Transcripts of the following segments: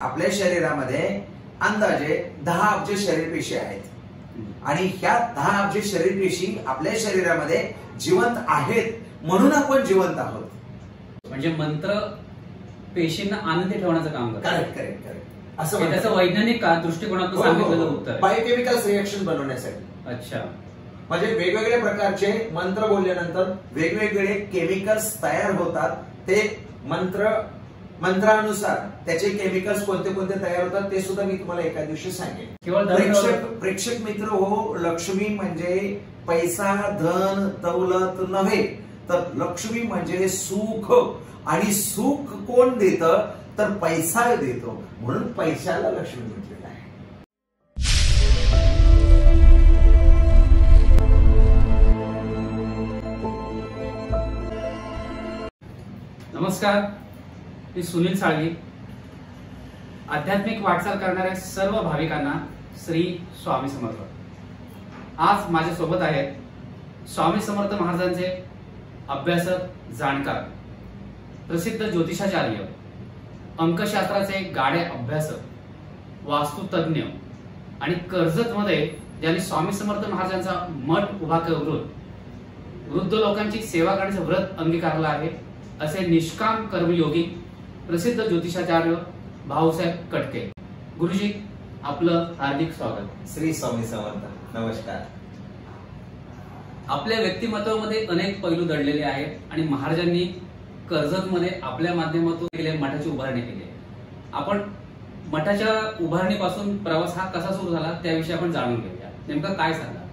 आपल्या शरीरामध्ये अंदाजे 10 अब्ज शरीरपेशी आहेत आणि ह्या 10 अब्ज शरीरपेशी आपल्या शरीरामध्ये जिवंत आहेत म्हणून आपण जिवंत आहोत। म्हणजे मंत्र पेशींना आनंदी ठेवण्याचं काम करतो। करेक्ट करेक्ट करेक्ट असं त्याचं वैज्ञानिक दृष्टिकोनातून सांगितलेलं उत्तर बायोकेमिकल रिएक्शन बनवण्यासाठी। अच्छा, म्हणजे वेगवेगळ्या प्रकारचे मंत्र बोलल्यानंतर वेगवेगळे केमिकल्स तयार होतात। ते मंत्रानुसार त्याचे केमिकल्स कोणते कोणते तयार होतात ते सुद्धा मी तुम्हाला एका दिवशी सांगेन। प्रेक्षक मित्र हो, लक्ष्मी म्हणजे पैसा धन दौलत नव्हे, तर लक्ष्मी म्हणजे सुख, आणि सुख कोण देतं तर पैसा देतो, म्हणून पैशाला लक्ष्मी म्हटलेलं आहे। नमस्कार, मी सुनील साळवी। आध्यात्मिक वाटचाल करणाऱ्या सर्व भाविकांना श्री स्वामी समर्थ। आज माझ्या सोबत आहेत स्वामी समर्थ महाराजांचे अभ्यासक, जाणकार, प्रसिद्ध ज्योतिषाचार्य, अंकशास्त्राचे गाढे अभ्यासक, वास्तुतज्ञ आणि कर्जत मध्ये ज्यांनी स्वामी समर्थ महाराजांचा मठ उभा करून वृद्ध लोकांची सेवा करण्याचं व्रत अंगीकारलं आहे, असे निष्काम कर्मयोगी प्रसिद्ध ज्योतिषाचार्य भाऊसाहेब कटके। गुरुजी, आपलं हार्दिक स्वागत। श्री स्वामी समर्थ। नमस्कार। आपल्या व्यक्तिमत्वामध्ये अनेक पैलू दडलेले आहेत आणि महाराजांनी कर्जतमध्ये आपल्या माध्यमातून मठाची उभारणी केली आहे। आपण मठाच्या उभारणीपासून प्रवास हा कसा सुरू झाला त्याविषयी आपण जाणून घेऊया। नेमकं काय सांगा?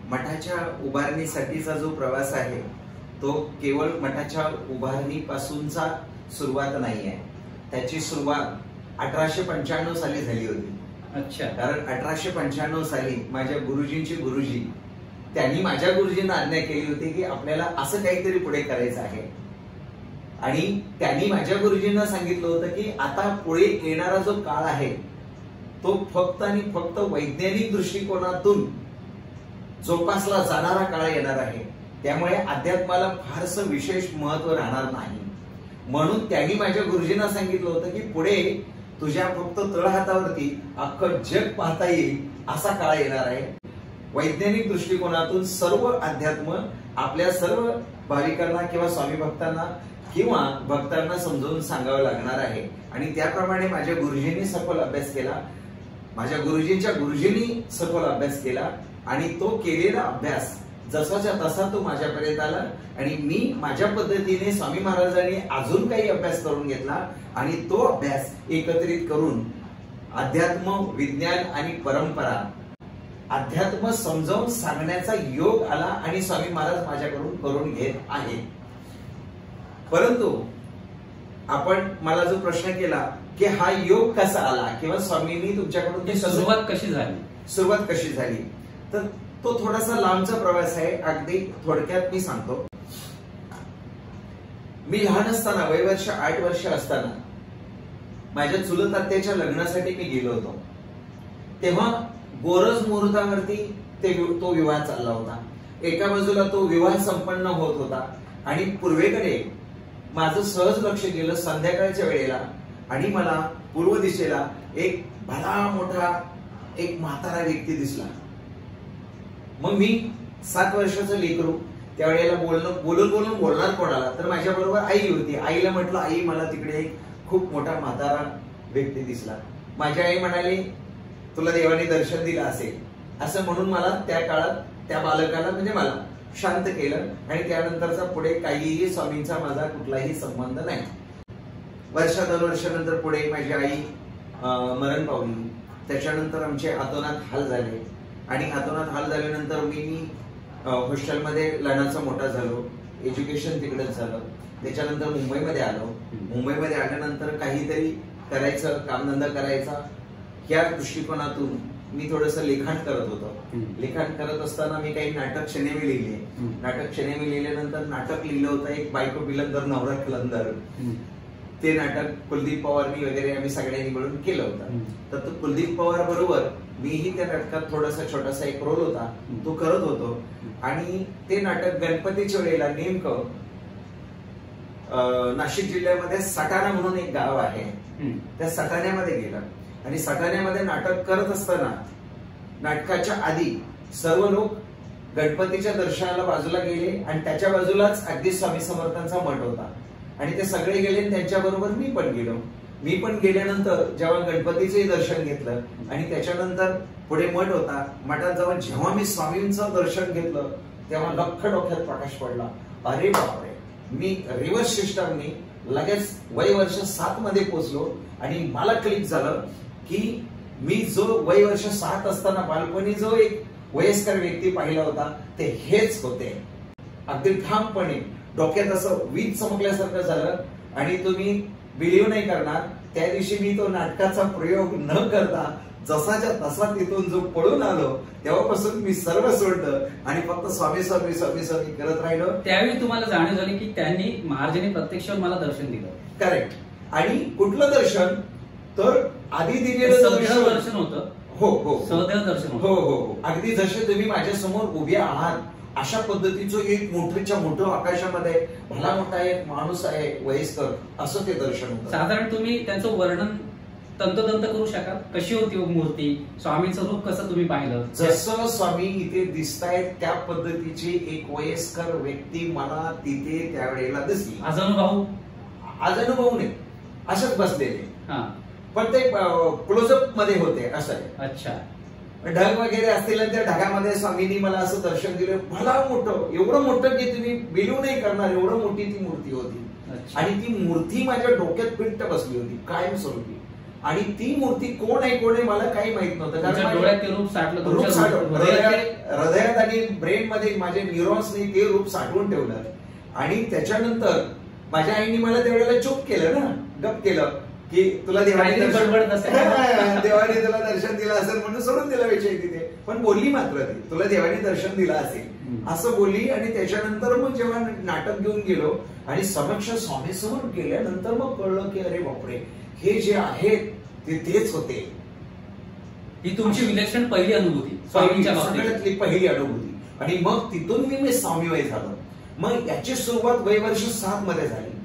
मठाच्या उभारणीसाठीचा जो प्रवास आहे तो केवळ मठाच्या उभारणीपासूनचा सुरुवात नाहीये, त्याची सुरुवात 1895 साली झाली होती। अच्छा। कारण 1895 साली माझ्या गुरुजींचे गुरुजी त्यांनी माझ्या गुरुजींना आज्ञा केली होती की आपल्याला असं काहीतरी पुढे करायचं आहे, आणि त्यांनी माझ्या गुरुजींना सांगितलं होतं की आता पुढे येणारा जो काळ आहे तो फक्त आणि फक्त वैज्ञानिक दृष्टिकोनातून जोपासला जाणारा काळ येणार आहे, त्यामुळे अध्यात्माला फारसं विशेष महत्व राहणार नाही। म्हणून त्यांनी माझ्या गुरुजींना सांगितलं होतं की पुढे तुझ्या फक्त तळहातावरती अख्खं जग पाहता येईल असा काळ येणार आहे। वैज्ञानिक दृष्टिकोनातून सर्व अध्यात्म आपल्या सर्व भाविकांना किंवा स्वामी भक्तांना किंवा भक्तांना समजावून सांगावं लागणार आहे, आणि त्याप्रमाणे माझ्या गुरुजींनी सखोल अभ्यास केला, माझ्या गुरुजींच्या गुरुजींनी सखोल अभ्यास केला, आणि तो केलेला अभ्यास जसाच्या तसा तो माझ्यापर्यंत आला, आणि मी माझ्या पद्धतीने स्वामी महाराजांनी अजून काही अभ्यास करून घेतला, आणि तो अभ्यास एकत्रित करून अध्यात्म, विज्ञान आणि परंपरा, अध्यात्म समजावून सांगण्याचा योग आला, आणि स्वामी महाराज माझ्याकडून करून घेत आहेत। परंतु आपण मला जो प्रश्न केला की हा योग कसा आला किंवा स्वामींनी तुमच्याकडून सुरुवात कशी झाली, तर तो थोडासा लांबचा प्रवास आहे। अगदी थोडक्यात मी सांगतो। मी लहान असताना, वयवर्ष 8 वर्ष असताना माझ्या चुलत आत्याच्या लग्नासाठी मी गेलो होतो। तेव्हा गोरज मुहूर्तावरती तो विवाह चालला होता। एका बाजूला तो विवाह संपन्न होत होता, आणि पूर्वेकडे माझं सहज लक्ष गेलं संध्याकाळच्या वेळेला, आणि मला पूर्व दिशेला एक भला मोठा एक म्हातारा व्यक्ती दिसला। मग मी 7 वर्षाचं लेकरू, त्यावेळेला बोलून बोलणार कोणाला, तर माझ्या बरोबर आई होती। आईला म्हटलं, आई मला तिकडे एक खूप मोठा म्हातारा व्यक्ती दिसला। माझी आई म्हणाली, तुला देवाने दर्शन दिलं असेल, असं म्हणून मला त्या काळात त्या बालकाला म्हणजे मला शांत केलं, आणि त्यानंतरचा पुढे काहीही स्वामींचा माझा कुठलाही संबंध नाही। 1-2 वर्षानंतर पुढे माझी आई मरण पावली। त्याच्यानंतर आमचे अतोनात हाल झाले, आणि अतोनात हाल झाल्यानंतर मी हॉस्टेलमध्ये लहानाचा मोठा झालो, एज्युकेशन तिकडेच झालं। त्याच्यानंतर मुंबईमध्ये आलो। मुंबईमध्ये आल्यानंतर काहीतरी करायचं, कामधंदा करायचा, या दृष्टिकोनातून मी थोडंसं लिखाण करत होतो। लिखाण करत असताना मी काही नाटक शनेमी लिहिले। नाटक शनेमी लिहिल्यानंतर नाटक लिहिलं होतं एक बायको बिलंदर नवरा कलंदर, ते नाटक कुलदीप पवारनी वगैरे आम्ही सगळ्यांनी मिळून केलं होतं। तर तो कुलदीप पवार बरोबर मीही त्या नाटकात थोडासा छोटासा एक रोल होता, तो करत होतो। आणि ते नाटक गणपतीच्या वेळेला नेमकं नाशिक जिल्ह्यामध्ये सटाणा म्हणून एक गाव आहे, त्या सटाण्यामध्ये गेलं आणि सटाण्यामध्ये नाटक करत असताना नाटकाच्या आधी सर्व लोक गणपतीच्या दर्शनाला बाजूला गेले आणि त्याच्या बाजूलाच अगदी स्वामी समर्थांचा मठ होता आणि ते सगळे गेले आणि त्यांच्याबरोबर मी पण गेलो. मी पण गेल्यानंतर जेव्हा गणपतीचंही दर्शन घेतलं आणि त्याच्यानंतर पुढे मठ होता, मठात जाऊन जेव्हा मी स्वामींचं दर्शन घेतलं तेव्हा लख्ख डोक्यात प्रकाश पडला. अरे बापरे, मी रिव्हर्स सिस्टमनी लगेच वय वर्ष 7 मध्ये पोहोचलो आणि मला क्लिक झालं की मी जो वय वर्ष 7 असताना बालपणी जो एक वयस्कर व्यक्ती पाहिला होता ते हेच होते. अगदी ठामपणे डोक्यात असं वीज चमकल्यासारखं झालं आणि तुम्ही बिलीव्ह नाही करणार, त्या दिवशी मी तो नाटकाचा प्रयोग न करता जसाच्या तसा तिथून जो पळून आलो तेव्हापासून मी सर्व सोडलं आणि फक्त स्वामी स्वामी स्वामी स्वामी करत राहिलो. त्यावेळी तुम्हाला जाणीव झाली की त्यांनी महाराजांनी प्रत्यक्ष मला दर्शन दिलं. करेक्ट. आणि कुठलं दर्शन तर आधी दिलेलं दर्शन होतं. हो हो सहदेव दर्शन. हो हो हो अगदी जसे तुम्ही माझ्या समोर उभे आहात अशा पद्धतीचं एक मोठ्याच्या मोठं आकाशामध्ये भला मोठा एक माणूस आहे वयस्कर असं ते दर्शन होतं. साधारण तुम्ही त्यांचं वर्णन तंतोतंत करू शकाल? कशी होती मूर्ती, स्वामींचं रूप कसं तुम्ही पाहिलं? जसं स्वामी इथे दिसतायत त्या पद्धतीची एक वयस्कर व्यक्ती मला तिथे त्यावेळेला दिसली. अनुभव नाही, अशाच बसलेले पण ते क्लोजअप मध्ये होते असं आहे. अच्छा. ढग वगैरे असतील त्या ढगामध्ये स्वामींनी मला असं दर्शन दिलं. भला मोठं, एवढं मोठं की तुम्ही बिलीव्ह नाही करणार एवढं मोठी ती मूर्ती होती. आणि ती मूर्ती माझ्या डोक्यात पिट्ट बसली होती कायमस्वरूपी. आणि ती मूर्ती कोण आहे मला काही माहित नव्हतं, कारण हृदयात आणि ब्रेन मध्ये माझ्या न्यूरॉन्सनी ते रूप साठवून ठेवलं. आणि त्याच्यानंतर माझ्या आईने मला त्यावेळेला चूप केलं ना, गप केलं की तुला देवाने तुला दर्शन दिलं असेल म्हणून सोडून दिला विषय तिथे. पण बोलली मात्र ती तुला देवाने दर्शन दिलं असेल असं बोलली. आणि त्याच्यानंतर मग जेव्हा नाटक घेऊन गेलो आणि समक्ष स्वामी समोर गेल्यानंतर मग कळलं की अरे बापरे, हे जे आहेत ते तेच होते. ही तुमची विलक्षण पहिली अनुभूती, सगळ्यातली पहिली अनुभूती. आणि मग तिथून मी स्वामीमय झालो. मग याची सुरुवात वय वर्ष 7 मध्ये झाली.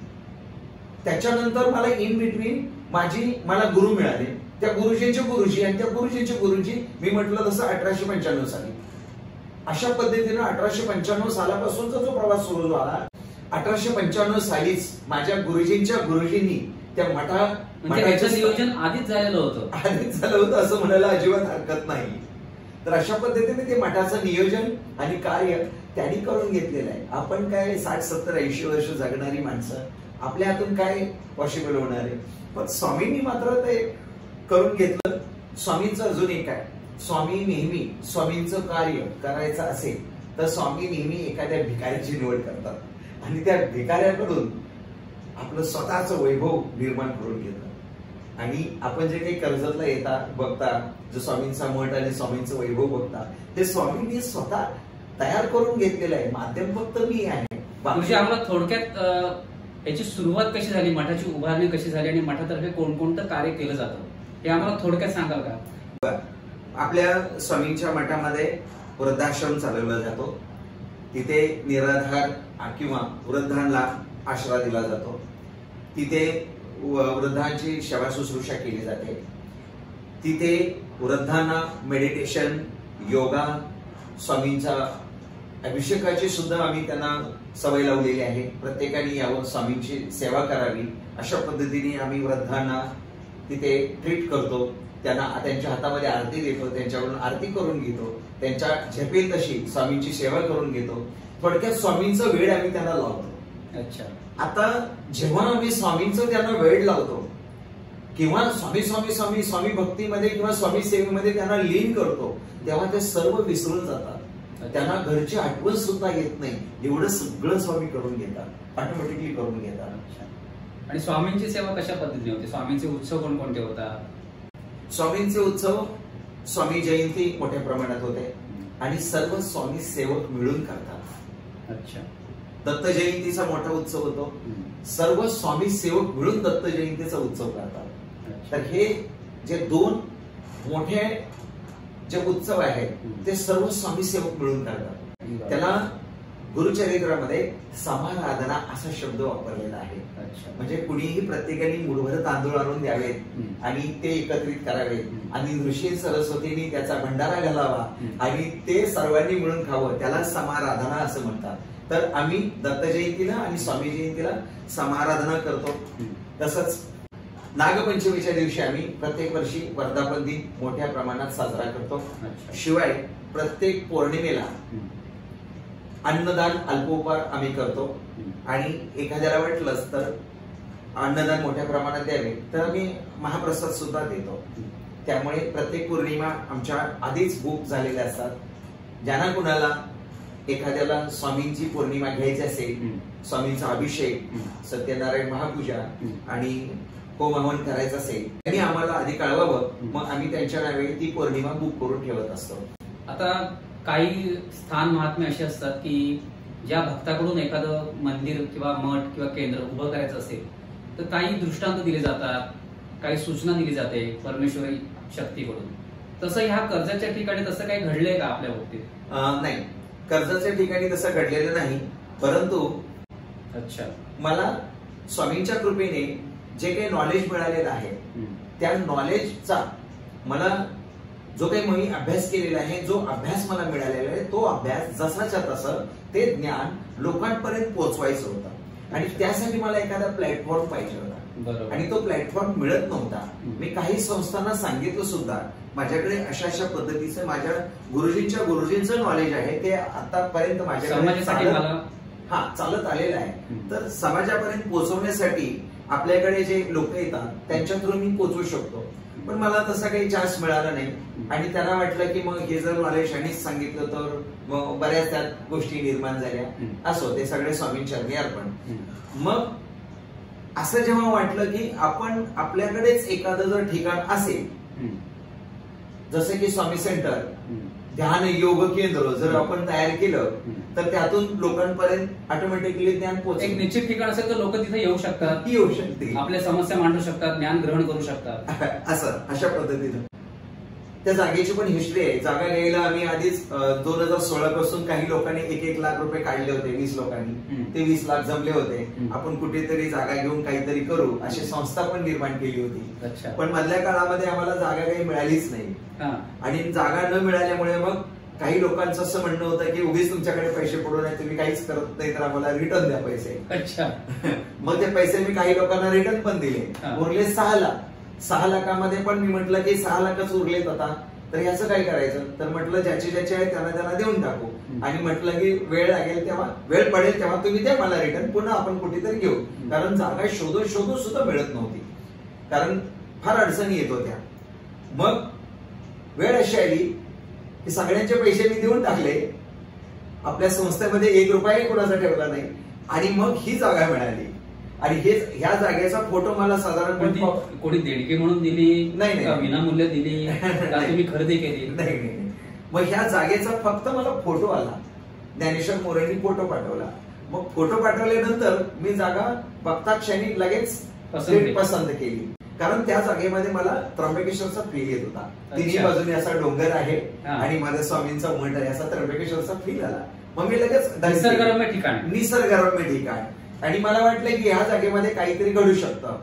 त्याच्यानंतर मला इन बिटवीन मला गुरु मिळाले. त्या गुरुजींचे गुरुजी आणि त्या गुरुजींचे गुरुजी मी म्हटलं तसं 1895 साली. अशा पद्धतीनं 1895 सालापासूनचा जो प्रवास सुरू झाला, 1895 सालीच माझ्या गुरुजींच्या गुरुजींनी त्या मठाचं नियोजन आधीच झालेलं होतं असं म्हणायला अजिबात हरकत नाही. तर अशा पद्धतीने ते मठाचं नियोजन आणि कार्य त्यांनी करून घेतलेलं आहे. आपण काय 60, 70, 80 वर्ष जगणारी माणसं, आपल्या हातून काय पॉसिबल होणार आहे. पण स्वामींनी मात्र ते करून घेतलं. स्वामींचं अजून एक आहे, स्वामी नेहमी स्वामींचं कार्य करायचं असेल तर स्वामी नेहमी एखाद्या भिकाऱ्याची निवड करतात आणि त्या भिकाऱ्याकडून आपलं स्वतःचं वैभव निर्माण करून घेतात. आणि आपण जे काही कर्जतला येता बघता, जो स्वामींचा मठ आणि स्वामींचं वैभव बघता, ते स्वामींनी स्वतः तयार करून घेतलेलं आहे. माध्यम फक्त मी आहे. आम्हाला थोडक्यात याची सुरुवात कशी झाली, मठाची उभारणी कशी झाली आणि मठातर्फे कोणकोणतं कार्य केलं जातं हे आम्हाला थोडक्यात सांगाल का? आपल्या स्वामींच्या मठामध्ये वृद्धाश्रम चालवला जातो. तिथे निराधार किंवा वृद्धांना आश्रय दिला जातो. तिथे वृद्धांची सेवा शुश्रूषा केली जाते. तिथे वृद्धांना मेडिटेशन, योगा, स्वामींचा अभिषेकाची सुद्धा आम्ही त्यांना सवय लावलेली आहे. प्रत्येकाने यावं, स्वामींची सेवा करावी अशा पद्धतीने आम्ही वृद्धांना तिथे ट्रीट करतो. त्यांना त्यांच्या हातामध्ये आरती देतो, त्यांच्याकडून आरती करून घेतो, त्यांच्या झेपेल तशी स्वामींची सेवा करून घेतो. थोडक्यात स्वामींचा वेळ आम्ही त्यांना लावतो. अच्छा. आता जेव्हा आम्ही स्वामींचं त्यांना वेळ लावतो किंवा स्वामी स्वामी स्वामी स्वामी भक्तीमध्ये किंवा स्वामी सेवेमध्ये त्यांना लीन करतो तेव्हा ते सर्व विसरून जातात. त्यांना घरची आठवण सुद्धा येत नाही. एवढं सगळं स्वामी करून घेतात, ऑटोमॅटिकली करून घेतात. आणि स्वामींची सेवा कशा पद्धतीने होते? स्वामींचे उत्सव कोणकोणते होतात? स्वामींचे उत्सव, स्वामी जयंती मोठ्या प्रमाणात होते आणि सर्व स्वामी सेवक मिळून करतात. अच्छा. दत्त जयंतीचा मोठा उत्सव होतो. सर्व स्वामी सेवक मिळून दत्त जयंतीचा उत्सव करतात. तर हे जे 2 मोठे जे उत्सव आहेत ते सर्व स्वामी सेवक मिळून करतात. त्याला गुरुचरित्रामध्ये समाराधना असा शब्द वापरलेला आहे. म्हणजे कुणीही प्रत्येकाने मुठभर तांदूळ आणून द्यावेत आणि ते एकत्रित करावेत आणि ऋषी सरस्वतींनी त्याचा भंडारा घालावा आणि ते सर्वांनी मिळून खावं, त्याला समाराधना असं म्हणतात. तर आम्ही दत्त जयंतीला आणि स्वामी जयंतीला समाराधना करतो. तसंच नागपंचमीच्या दिवशी आम्ही प्रत्येक वर्षी वर्धापन दिन मोठ्या प्रमाणात साजरा करतो. शिवाय प्रत्येक पौर्णिमेला अन्नदान अल्पोपहार आम्ही करतो आणि एखाद्याला वाटलंच तर अन्नदान मोठ्या प्रमाणात द्यावे तर आम्ही महाप्रसाद सुद्धा देतो. त्यामुळे प्रत्येक पौर्णिमा आमच्या आधीच बुक झालेल्या असतात. ज्यांना कुणाला एखाद्याला स्वामींची पौर्णिमा घ्यायची असेल, स्वामींचा अभिषेक, सत्यनारायण महापूजा आणि होम हवन करायचं असेल त्यांनी आम्हाला आधी कळवावं, मग आम्ही त्यांच्या नावे ती पौर्णिमा बुक करून ठेवत असतो. आता काही स्थान महात्म्य असे असतात की ज्या भक्ताकडून एखादं मंदिर किंवा मठ किंवा केंद्र उभं करायचं असेल तर काही दृष्टांत दिले जातात, काही सूचना दिली जाते परमेश्वरी शक्तीकडून. तसं ह्या कर्जाच्या ठिकाणी तसं काही घडलंय का आपल्या बाबतीत? नाही, कर्जाच्या ठिकाणी तसं घडलेलं नाही. परंतु मला स्वामींच्या कृपेने जे काही नॉलेज मिळालेलं आहे त्या नॉलेजचा मला जो काही मी अभ्यास केलेला आहे, जो अभ्यास मला मिळालेला आहे तो अभ्यास जसाच्या तसं ते ज्ञान लोकांपर्यंत पोहोचवायचं होतं आणि त्यासाठी मला एखादा प्लॅटफॉर्म पाहिजे होता आणि तो प्लॅटफॉर्म मिळत नव्हता. मी काही संस्थांना सांगितलं सुद्धा माझ्याकडे अशा अशा पद्धतीचं माझ्या गुरुजींचं नॉलेज आहे ते आतापर्यंत माझ्याकडे चालत आलेलं आहे. तर समाजापर्यंत पोहोचवण्यासाठी आपल्याकडे जे लोक येतात त्यांच्या थ्रू मी पोहोचवू शकतो. पण मला तसा काही चान्स मिळाला नाही आणि त्यांना वाटलं की मग हे जर नॉलेज यांनीच सांगितलं तर मग बऱ्याच त्यात गोष्टी निर्माण झाल्या. असो, ते सगळे स्वामींच्या चरणी अर्पण. मग असं जेव्हा वाटलं की आपण आपल्याकडेच एखादं जर ठिकाण असेल जसं की स्वामी सेंटर, ध्यान योग केंद्र जर आपण तयार केलं तर त्यातून लोकांपर्यंत ऑटोमॅटिकली ज्ञान पोहोचेल. एक निश्चित ठिकाण असेल तर लोक तिथे येऊ शकतात, आपल्या समस्या मांडू शकतात, ज्ञान ग्रहण करू शकतात. असं अशा पद्धतीनं त्या जागेची पण हिस्ट्री आहे. जागा घ्यायला आम्ही आधीच 2016 पासून काही लोकांनी 1-1 लाख रुपये काढले होते. 20 लोकांनी ते 20 लाख जमले होते. आपण कुठेतरी जागा घेऊन काहीतरी करू अशी संस्था पण निर्माण केली होती. पण मधल्या काळामध्ये आम्हाला जागा काही मिळालीच नाही आणि जागा न मिळाल्यामुळे मग काही लोकांचं असं म्हणणं होतं की उगीच तुमच्याकडे पैसे पडून आहे, तुम्ही काहीच करत नाही तर आम्हाला रिटर्न द्या पैसे. मग ते पैसे मी काही लोकांना रिटर्न पण दिले. उरले 6 लाख. 6 लाखामध्ये पण मी म्हटलं की 6 लाखच उरलेत आता, तर याचं काय करायचं? तर म्हटलं ज्याचे ज्याचे आहे त्यांना देऊन टाकू आणि म्हटलं की वेळ लागेल तेव्हा, वेळ पडेल तेव्हा तुम्ही द्या मला रिटर्न, पुन्हा आपण कुठेतरी घेऊ. कारण जागा शोधून सुद्धा मिळत नव्हती, कारण फार अडचणी येत होत्या. मग वेळ अशी आली की सगळ्यांचे पैसे मी देऊन टाकले, आपल्या संस्थेमध्ये 1 रुपया कोणाचा ठेवला नाही आणि मग ही जागा मिळाली. आणि ह्या जागेचा फोटो मला साधारण कोणी देणगी म्हणून दिली नाही, विनामूल्य दिली, तुम्ही खरेदी केली नाही. मग ह्या जागेचा फक्त मला फोटो आला, ज्ञानेश्वर मोरेंनी फोटो पाठवला. मग फोटो पाठवल्यानंतर मी जागा बघता क्षणी लगेच पसंत केली. कारण त्या जागेमध्ये मला त्र्यंबकेश्वरचा फील येत होता. तिन्ही बाजूने असा डोंगर आहे आणि माझ्या स्वामींचा मठ आहे, असा त्र्यंबकेश्वरचा फील आला. मग मी लगेच निसर्गरम्य ठिकाण आणि मला वाटलं की ह्या जागेमध्ये काहीतरी घडू शकतं.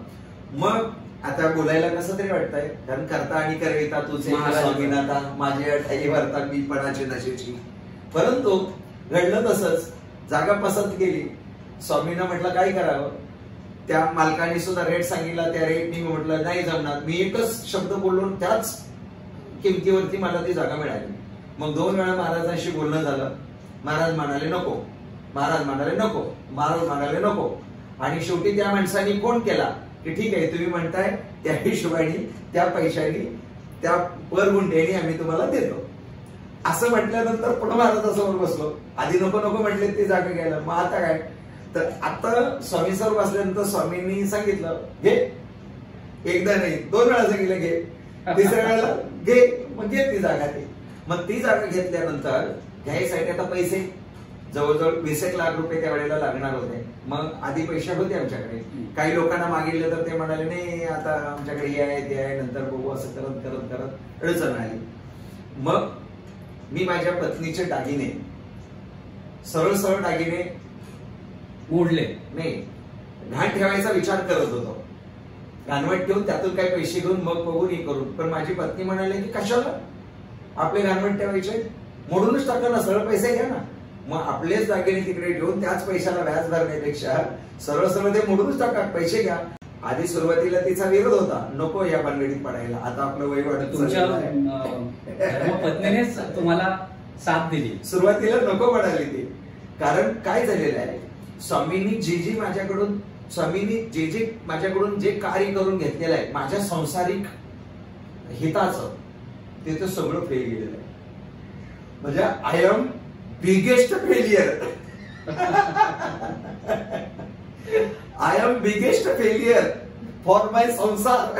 मग आता बोलायला कसं तरी वाटतंय, कारण करता आणि करविता तुझे स्वामीनाथा, माझे अठाई वर्ता मी पणाचे नशेची. परंतु घडलं तसंच, जागा पसंत केली. स्वामींना म्हटलं काय करावं, त्या मालकाने सुद्धा रेट सांगितला. त्या रेटनी म्हटलं नाही जमणार. मी एकच शब्द बोललो, त्याच किमतीवरती मला ती जागा मिळाली. मग 2 वेळा महाराजांशी बोलणं झालं. महाराज म्हणाले नको, महाराज म्हणाले नको आणि शेवटी त्या माणसाने फोन केला की ठीक आहे तुम्ही म्हणताय त्या हिशोबाने, त्या पैशाने, त्या पर गुंठ्याने आम्ही तुम्हाला देतो. असं म्हटल्यानंतर पुन्हा महाराजांसमोर बसलो. आधी नको म्हटले ते जागा घ्यायला. मग आता काय, तर आता स्वामी सर बसल्यानंतर स्वामींनी सांगितलं घे. एकदा नाही 2 वेळा सांगितलं घे, 3ऱ्या वेळेला घे. मग घे ती जागा. मग ती जागा घेतल्यानंतर घ्यायसाठी आता पैसे जवळजवळ 20 लाख रुपये त्यावेळेला लागणार होते. मग आधी पैसे होते आमच्याकडे. काही लोकांना मागितले तर ते म्हणाले नाही आता आमच्याकडे हे आहे ते आहे, नंतर बघू, असं करत अडचण आली. मग मी माझ्या पत्नीचे दागिने सरळ सरळ दागिने मोडले नाही, घाण ठेवायचा विचार करत होतो. घाणवट ठेवून त्यातून काही पैसे घेऊन मग बघून हे करून. पण माझी पत्नी म्हणाली की कशाला आपले घाणवट ठेवायचे, मोडूनच टाका ना, सरळ पैसे घ्या ना. मग आपलेच दागिने तिकडे ठेवून त्याच पैशाला व्याज भरण्यापेक्षा सरळ सरळ ते मोडूनच टाका, पैसे घ्या. आधी सुरुवातीला तिचा विरोध होता, नको या भानगडीत पडायला. आता आपलं वय वाढत, तुमच्या पत्नीनेच तुम्हाला साथ दिली. सुरुवातीला नको म्हणाली ती. कारण काय झालेलं आहे, स्वामींनी जे माझ्याकडून जे कार्य करून घेतलेलं आहे माझ्या सांसारिक हिताचं, ते तर सगळं फेल गेलेलं आहे. म्हणजे I am biggest failure. I am biggest failure for my संसार.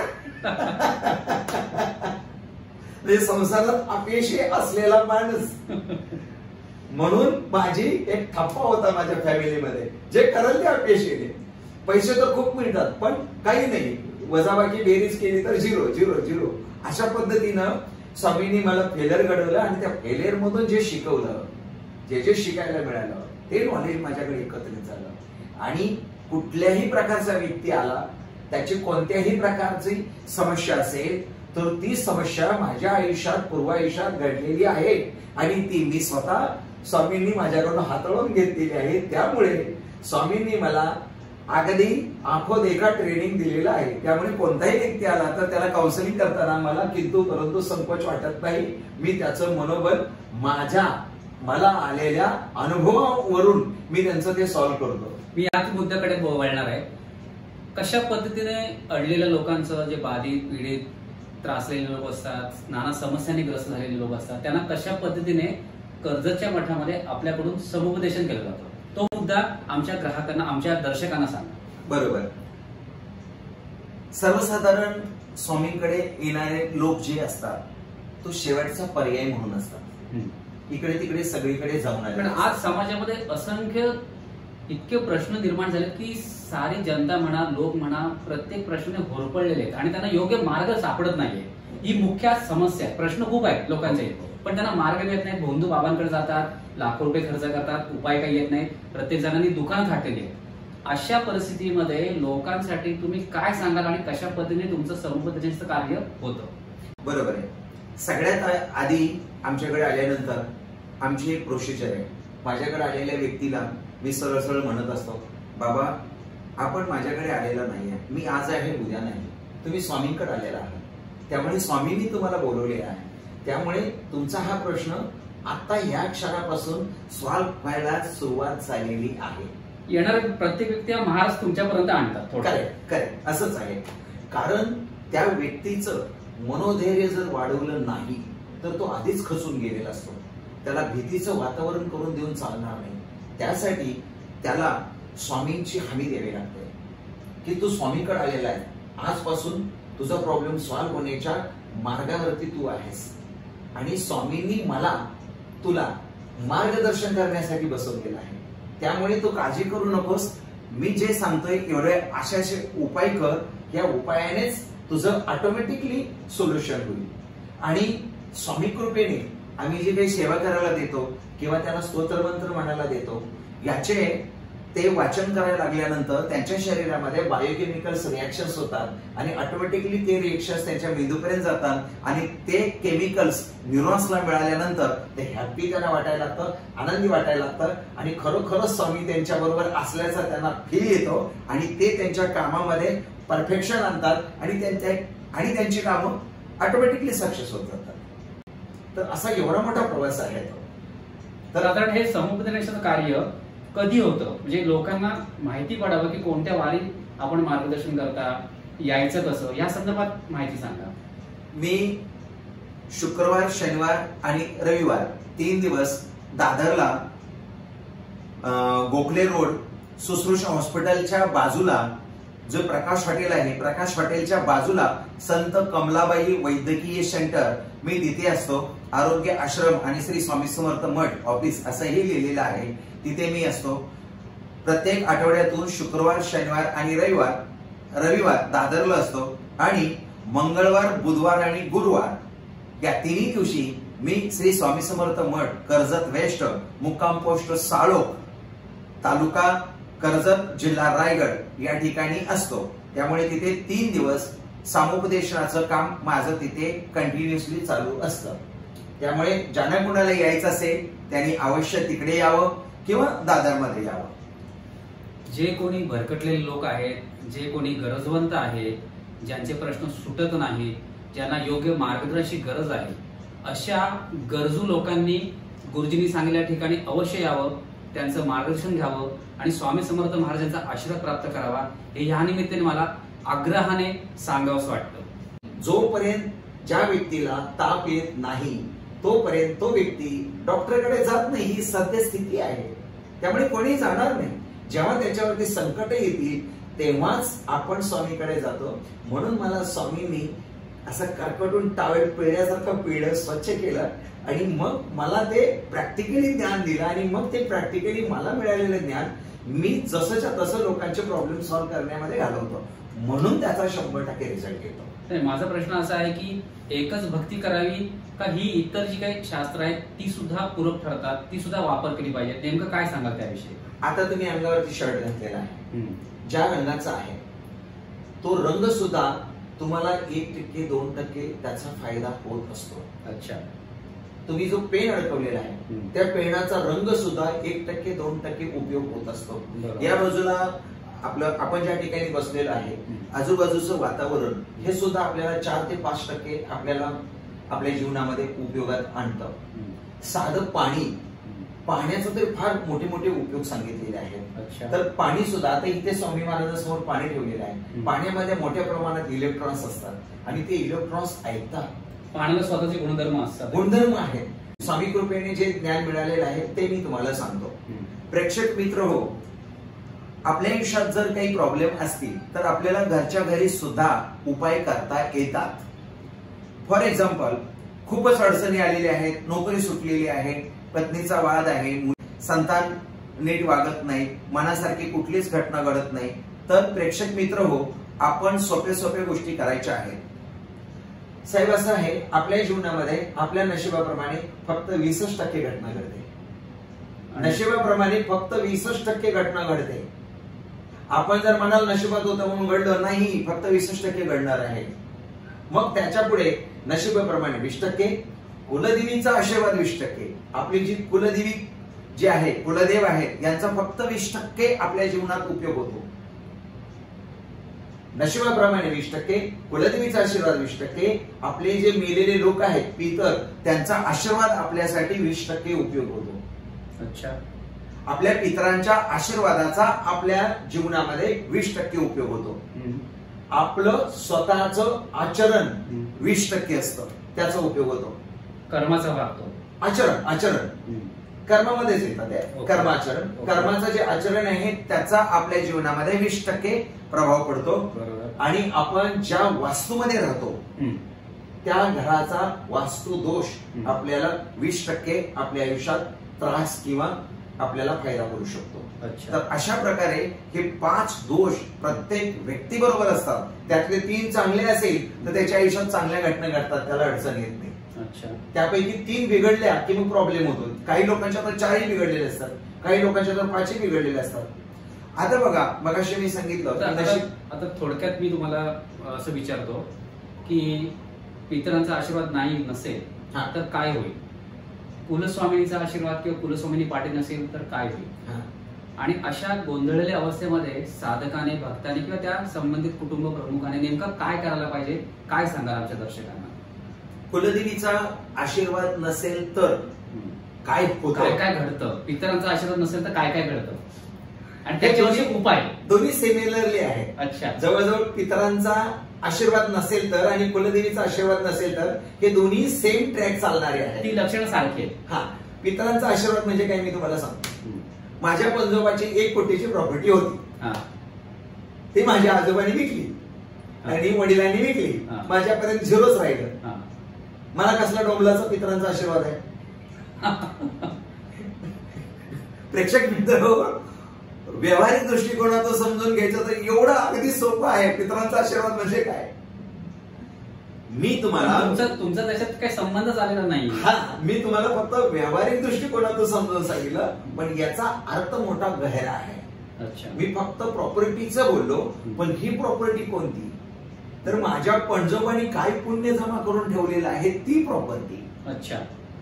संसारात अपयशी असलेला माणूस म्हणून माझी एक ठप्पा होता माझ्या फॅमिलीमध्ये. जे कराल ते अपयशीने. पैसे तर खूप मिळतात पण काही नाही, वजाबाकी बेरीज केली तर 0 0 0. अशा पद्धतीनं स्वामींनी मला फेलियर घडवलं आणि त्या फेलियर मधून जे शिकवलं, जे शिकायला मिळालं ते नॉलेज माझ्याकडे एकत्रित झालं. आणि कुठल्याही प्रकारचा व्यक्ती आला, त्याची कोणत्याही प्रकारची समस्या असेल तर ती समस्या माझ्या आयुष्यात पूर्व आयुष्यात घडलेली आहे आणि ती मी स्वतः स्वामींनी माझ्याकडून हाताळून घेतलेली आहे. त्यामुळे स्वामींनी मला अगदी आंखो देखा ट्रेनिंग दिलेलं आहे. त्यामुळे कोणताही व्यक्ती आला तर त्याला काउन्सिलिंग करताना मला किंतु परंतु संकोच वाटत नाही. मी त्याचं मनोबल मला आलेल्या अनुभवावरून मी त्यांचं ते सॉल्व्ह करतो. मी याच मुद्द्याकडे वळणार आहे. कशा पद्धतीने अडलेल्या लोकांचं, जे बाधित पीडित त्रासलेले लोक असतात, नाना समस्यांनी ग्रस्त झालेले लोक असतात, त्यांना कशा पद्धतीने कर्जतच्या मठामध्ये आपल्याकडून समुपदेशन केलं जातं, तो मुद्दा आमच्या ग्राहकांना, आमच्या दर्शकांना सांगा. बरोबर. सर्वसाधारण स्वामींकडे येणारे लोक जे असतात तो शेवटचा पर्याय म्हणून असतात. इकडे तिकडे सगळीकडे जाऊन आले. पण आज समाजामध्ये असंख्य इतके प्रश्न निर्माण झाले की सारी जनता म्हणा, लोक म्हणा, प्रत्येक प्रश्न होरपळलेले आहेत आणि त्यांना योग्य मार्ग सापडत नाहीये. ही मुख्य समस्या आहे. प्रश्न खूप आहेत लोकांचे, पण त्यांना मार्ग मिळत नाहीत. भोंदू बाबांकडे जातात, लाखो रुपये खर्च करतात, उपाय काही येत नाहीत. प्रत्येक जणांनी दुकान थाटलेली आहेत. अशा परिस्थितीमध्ये लोकांसाठी तुम्ही काय सांगाल आणि कशा पद्धतीने तुमचं समुपदेशनाचं कार्य होतं? बरोबर आहे. सगळ्यात आधी आमच्याकडे आल्यानंतर आमची एक प्रोसिजर आहे. माझ्याकडे आलेल्या व्यक्तीला मी सरळ सरळ म्हणत असतो, बाबा आपण माझ्याकडे आलेला नाहीये, मी आज आहे उद्या नाही, तुम्ही स्वामींकडे आलेला आहात. त्यामुळे स्वामींनी तुम्हाला बोलवले आहे. त्यामुळे तुमचा हा प्रश्न आता या क्षणापासून सॉल्व्ह व्हायला सुरुवात झालेली आहे. येणारे प्रत्येक व्यक्ती महाराज तुमच्यापर्यंत आणतात. करेक्ट असंच आहे. कारण त्या व्यक्तीचं मनोधैर्य जर वाढवलं नाही तर तो आधीच खचून गेलेला असतो. त्याला भीतीचं वातावरण करून देऊन चालणार नाही. त्यासाठी त्याला स्वामींची हमी द्यावी लागते की तू स्वामींकडे आलेला आहे, आजपासून तुझा प्रॉब्लेम सॉल्व्ह होण्याच्या मार्गावरती तू आहेस आणि स्वामींनी मला तुला मार्गदर्शन करण्यासाठी बसवलेलं आहे. त्यामुळे तू काळजी करू नकोस, मी जे सांगतोय एवढे अशाचे उपाय कर, या उपायानेच तुझं ऑटोमॅटिकली सोल्युशन होईल. आणि स्वामी कृपेने आम्ही जे काही सेवा करायला देतो किंवा त्यांना स्तोत्रमंत्र म्हणायला देतो, याचे ते वाचन करायला लागल्यानंतर त्यांच्या शरीरामध्ये बायोकेमिकल्स रिएक्शन्स होतात आणि ऑटोमॅटिकली ते रिएक्शन्स त्यांच्या मेंदूपर्यंत जातात आणि ते केमिकल्स न्यूरॉन्सला मिळाल्यानंतर ते हॅपी त्यांना वाटायला लागतं, आनंदी वाटायला लागतं आणि खरोखरच स्वामी त्यांच्या बरोबर असल्याचा त्यांना फील येतो आणि ते त्यांच्या कामामध्ये परफेक्शन आणतात आणि त्यांची कामं ऑटोमॅटिकली सक्सेस होत जातात. तर असा एवढा मोठा प्रवास आहे. तर आता हे समुपदेशनाचं कार्य कधी होतं, म्हणजे लोकांना माहिती पडावं की कोणत्या वारी आपण मार्गदर्शन करता, यायचं कसं, या संदर्भात माहिती सांगा. मी शुक्रवार, शनिवार आणि रविवार 3 दिवस दादरला गोखले रोड सुश्रुषा हॉस्पिटलच्या बाजूला जो प्रकाश हॉटेल आहे, प्रकाश हॉटेलच्या बाजूला संत कमलाबाई वैद्यकीय सेंटर, मी तिथे असतो. आरोग्य आश्रम आणि श्री स्वामी समर्थ मठ ऑफिस असंही लिहिलेलं आहे, तिथे मी असतो. प्रत्येक आठवड्यातून शुक्रवार, शनिवार आणि रविवार दादरला असतो आणि मंगळवार, बुधवार आणि गुरुवार या 3 दिवशी मी श्री स्वामी समर्थ मठ कर्जत वेस्ट मुक्काम पोस्ट साळोख तालुका कर्जत जिल्हा रायगड या ठिकाणी असतो। त्यामुळे तिथे 3 दिवस सामुपदेशनाचं काम माझं तिथे कंटिन्युअसली चालू असतं। त्यामुळे ज्यांना कुणाला यायचं असेल त्यांनी अवश्य तिकडे यावं किंवा दादरमध्ये यावं। जे कोणी भरकटलेले लोक आहेत, जे कोणी गरजवंत आहे, ज्यांचे प्रश्न सुटत नाही, ज्यांना योग्य मार्गदर्शनाची गरज आहे, अशा गरजू लोकांनी गुरुजींनी सांगितलेल्या ठिकाणी अवश्य यावं, त्यांचं मार्गदर्शन घ्यावं आणि स्वामी समर्थ महाराजांचा आशीर्वाद प्राप्त करावा हे या निमित्ताने मला आग्रहाने सांगावंसं वाटतं। जोपर्यंत ज्या व्यक्तीला ताप येत नाही तोपर्यंत तो व्यक्ती डॉक्टरकडे जात नाही, ही सद्यस्थिती आहे। त्यामुळे कोणी जाणार नाही। जेव्हा त्याच्यावरती संकट येतील तेव्हाच आपण स्वामीकडे जातो। म्हणून मला स्वामींनी असं कर्कटून टावेल पिळल्यासारखं पिळलं, स्वच्छ केलं आणि मग मला ते प्रॅक्टिकली ज्ञान दिलं आणि मग ते प्रॅक्टिकली मला मिळालेलं ज्ञान मी जसंच्या तसं लोकांचे प्रॉब्लेम सॉल्व्ह करण्यामध्ये घालवतो, म्हणून त्याचा 100% रिझल्ट येतो। माझा प्रश्न असा आहे की एकच भक्ती करावी का ही इतर जी काही शास्त्र आहेत ती सुद्धा पूरक ठरतात, ती सुद्धा वापर केली पाहिजे, नेमकं काय सांगाल त्याविषयी? आता तुम्ही अंगावरती शर्ट घातलेला आहे, ज्या रंगाचा आहे तो रंग सुद्धा तुम्हाला 1% 2% त्याचा फायदा होत असतो। अच्छा, तुम्ही जो पेन अडकवलेला आहे त्या पेनाचा रंग सुद्धा 1% 2% उपयोग होत असतो। या बाजूला आपलं आपण ज्या ठिकाणी बसलेलं आहे आजूबाजूचं वातावरण हे सुद्धा आपल्याला 4 ते 5% आपल्याला आपल्या जीवनामध्ये उपयोगात आणतं। साधं पाण्याचं तर फार मोठे मोठे उपयोग सांगितलेले आहेत। तर पाणी सुद्धा आता इथे स्वामी महाराजांसमोर पाणी ठेवलेलं आहे, पाण्यामध्ये मोठ्या प्रमाणात इलेक्ट्रॉन्स असतात आणि ते इलेक्ट्रॉन्स ऐकतात। पाण्याला स्वतःचे गुणधर्म असतात, गुणधर्म आहेत। स्वामी कृपेने जे ज्ञान मिळालेलं आहे ते मी तुम्हाला सांगतो। प्रेक्षक मित्र हो, आपल्या आयुष्यात जर काही प्रॉब्लेम असतील तर आपल्याला घरच्या घरी सुद्धा उपाय करता येतात। फॉर एक्झाम्पल, खूपच अडचणी आलेल्या आहेत, नोकरी सुटलेली आहे, पत्नीचा वाद आहे, संतान नीट वागत नाही, मनासारखी कुठलीच घटना घडत नाही, तर प्रेक्षक मित्र हो, आपण सोप्या गोष्टी करायच्या आहेत। साहेब असं आहे, आपल्या जीवनामध्ये आपल्या नशिबाप्रमाणे फक्त 20% घटना घडते। नशिबाप्रमाणे फक्त 20% घटना घडते। आपण जर म्हणाल नशिबात होतं म्हणून घडलं नाही, फक्त 20% घडणार आहे। मग त्याच्या पुढे नशिबाप्रमाणे 20%, कुलदेवीचा आशीर्वाद 20%, आपली जी कुलदेवी जी आहे, कुलदेव आहेत, यांचा फक्त 20% आपल्या जीवनात उपयोग होतो। नशिबाप्रमाणे 20%, कुलदेवीचा आशीर्वाद 20%, आपले जे मेलेले लोक आहेत पितर, त्यांचा आशीर्वाद आपल्यासाठी 20% उपयोग होतो। अच्छा, आपल्या पितरांच्या आशीर्वादाचा आपल्या जीवनामध्ये 20% उपयोग होतो। आपलं स्वतःचं आचरण 20% असतं, त्याचा उपयोग होतो। कर्माचा भाग तो आचरण कर्मामध्येच येतात। कर्माचरण, कर्माचं जे आचरण आहे त्याचा आपल्या जीवनामध्ये 20% प्रभाव पडतो। आणि आपण ज्या वास्तूमध्ये राहतो त्या घराचा वास्तू दोष आपल्याला 20% आपल्या आयुष्यात त्रास किंवा आपल्याला फायदा करू शकतो। तर अशा प्रकारे हे 5 दोष प्रत्येक व्यक्तीबरोबर असतात। त्यातले 3 चांगले असेल तर त्याच्या आयुष्यात चांगल्या घटना घडतात, त्याला अडचण येत नाही। त्यापैकी 3 बिघडल्या की मग प्रॉब्लेम होतो। काही लोकांच्या तर 4ही बिघडलेले असतात, काही लोकांच्या तर 5ही बिघडलेले असतात। आता बघा, मगाशी मी सांगितलं, आता थोडक्यात मी तुम्हाला असं विचारतो की पितरांचा आशीर्वाद नाही नसेल तर काय होईल, कुलस्वामींचा आशीर्वाद किंवा कुलस्वामींनी पाठी नसेल तर काय होईल, आणि अशा गोंधळलेल्या अवस्थेमध्ये साधकाने, भक्ताने किंवा त्या संबंधित कुटुंब प्रमुखाने नेमकं काय करायला पाहिजे, काय सांगाल आमच्या दर्शकांना? कुलदेवीचा आशीर्वाद नसेल तर काय होतं, काय काय घडतं, पितरांचा आशीर्वाद नसेल तर काय काय घडतं, आणि त्याच्यावरचे उपाय दोन्ही सिमिलरली आहे। अच्छा, जवळजवळ पितरांचा आशीर्वाद नसेल तर आणि कुलदेवीचा आशीर्वाद नसेल तर हे दोन्ही सेम ट्रॅक चालणारे आहेत, ती लक्षणं सारखी आहेत। हा, पितरांचा आशीर्वाद म्हणजे काय मी तुम्हाला सांगतो। माझ्या पंजोबाची 1 कोटीची प्रॉपर्टी होती, ती माझ्या आजोबांनी विकली आणि वडिलांनी विकली, माझ्यापर्यंत 0च राहिलं। मला कसला डोंबलाचा पितरांचा आशीर्वाद आहे? प्रेक्षक मित्र, व्यावहारिक दृष्टिकोनातून समजून घ्यायचं तर एवढं अगदी सोपं आहे। पितरांचा आशीर्वाद म्हणजे काय? मी तुम्हाला तुमचा त्याच्यात काही संबंधच आलेला नाही. हा, मी तुम्हाला फक्त व्यावहारिक दृष्टिकोनातून समजून सांगितलं, पण याचा अर्थ मोठा गहरा आहे. मी फक्त प्रॉपर्टीचं बोललो, पण ही प्रॉपर्टी कोणती? तर माझ्या पणजोबांनी काय पुण्य जमा करून ठेवलेलं आहे ती प्रॉपर्टी. अच्छा,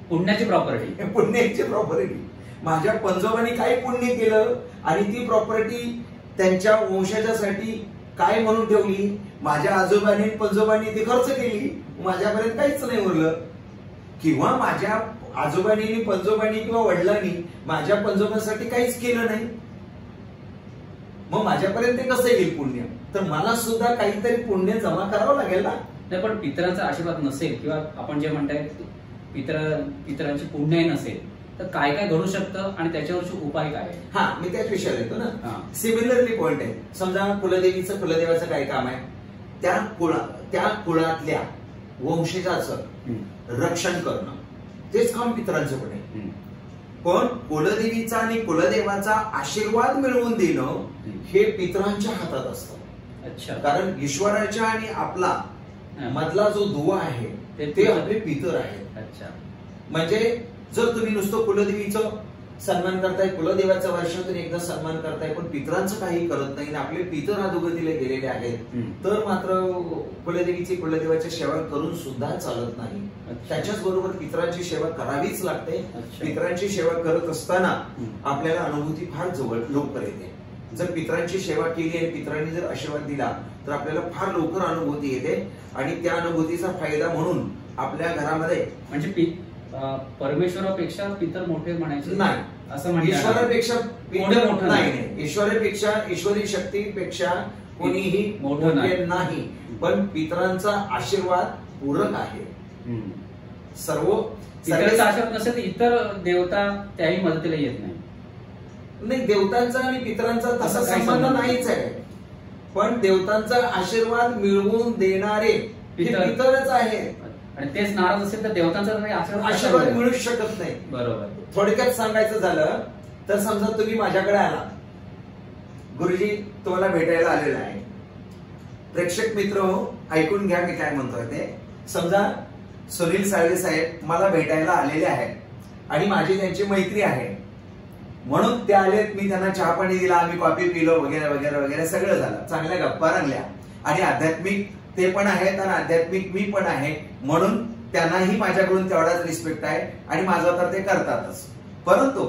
पुण्याची प्रॉपर्टी. पुण्याची प्रॉपर्टी. माझ्या पणजोबांनी काय पुण्य केलं आणि ती प्रॉपर्टी त्यांच्या वंशजासाठी काय म्हणून ठेवली. माझ्या आजोबांनी पणजोबांनी ती खर्च केली, माझ्यापर्यंत काहीच नाही उरलं. किंवा माझ्या आजोबांनी पणजोबांनी किंवा वडिलांनी माझ्या पणजोबांसाठी काहीच केलं नाही, मग माझ्यापर्यंत कसं येईल पुण्य? तर मला सुद्धा काहीतरी पुण्य जमा करावं लागेल ना. नाही, पण पितरांचा आशीर्वाद नसेल किंवा आपण जे म्हणताय पितरांची पुण्य नसेल तर काय काय घडू शकतं आणि त्याच्यावरचे उपाय काय? हा, मी त्याच विषयाला येतो ना. सिमिलरली पॉइंट आहे. समजा कुलदेवाचं काय काम आहे? त्या कुळातल्या वंशजाचं रक्षण करणं, तेच काम पितरांचं पण आहे. पण कुलदेवीचा आणि कुलदेवाचा आशीर्वाद मिळवून देणं हे पितरांच्या हातात असतं. अच्छा. कारण ईश्वराच्या आणि आपला मधला जो दुवा आहे ते आपले पितर आहेत. अच्छा. म्हणजे जर तुम्ही नुसतं कुलदेवीचं सन्मान करताय, कुलदेवाचा वर्षातून एकदा सन्मान करताय, पण पितरांचं काही करत नाही, आपले पितर अधोगतीला गेलेले आहेत, तर मात्र कुलदेवाची सेवा करून सुद्धा चालत नाही. त्याच्याच बरोबर पितरांची सेवा करावीच लागते. पितरांची सेवा करत असताना आपल्याला अनुभूती फार जवळ लवकर येते. जर पितरांची सेवा केली आणि पितरांनी जर आशीर्वाद दिला तर आपल्याला फार लवकर अनुभूती येते आणि त्या अनुभूतीचा फायदा म्हणून आपल्या घरामध्ये म्हणजे परमेश्वरापेक्षा पितर मोठे म्हणायचे नाही, असं म्हणजे ईश्वरापेक्षा मोठं नाही. ईश्वरापेक्षा, ईश्वरी शक्तीपेक्षा कोणीही मोठं नाही, पण पितरांचा आशीर्वाद पूरक आहे. सर्व आशीर्वाद नसेल तर इतर देवता त्याही मदतीला येत नाही. देवतांचा आणि पितरांचा तसा संबंध नाहीच आहे, पण देवतांचा आशीर्वाद मिळवून देणारे पितरच आहेत. आणि तेच नाराज असेल तर देवतांचा आशीर्वाद मिळूच शकत नाही. बरोबर. थोडक्यात सांगायचं झालं तर समजा तुम्ही माझ्याकडे आला, गुरुजी तुम्हाला भेटायला आलेला आहे. प्रेक्षक मित्र ऐकून घ्या मी काय म्हणतोय ते. समजा सुनील साळवे साहेब मला भेटायला आलेले आहेत आणि माझी त्यांची मैत्री आहे, म्हणून ते आलेत. मी त्यांना चहा पाणी दिला, आम्ही कॉफी पिलो वगैरे वगैरे वगैरे सगळं झालं. चांगल्या गप्पा रंगल्या आणि आध्यात्मिक ते पण आहेत आणि आध्यात्मिक मी पण आहे, म्हणून त्यांनाही माझ्याकडून तेवढाच रिस्पेक्ट आहे आणि माझं तर ते करतातच. परंतु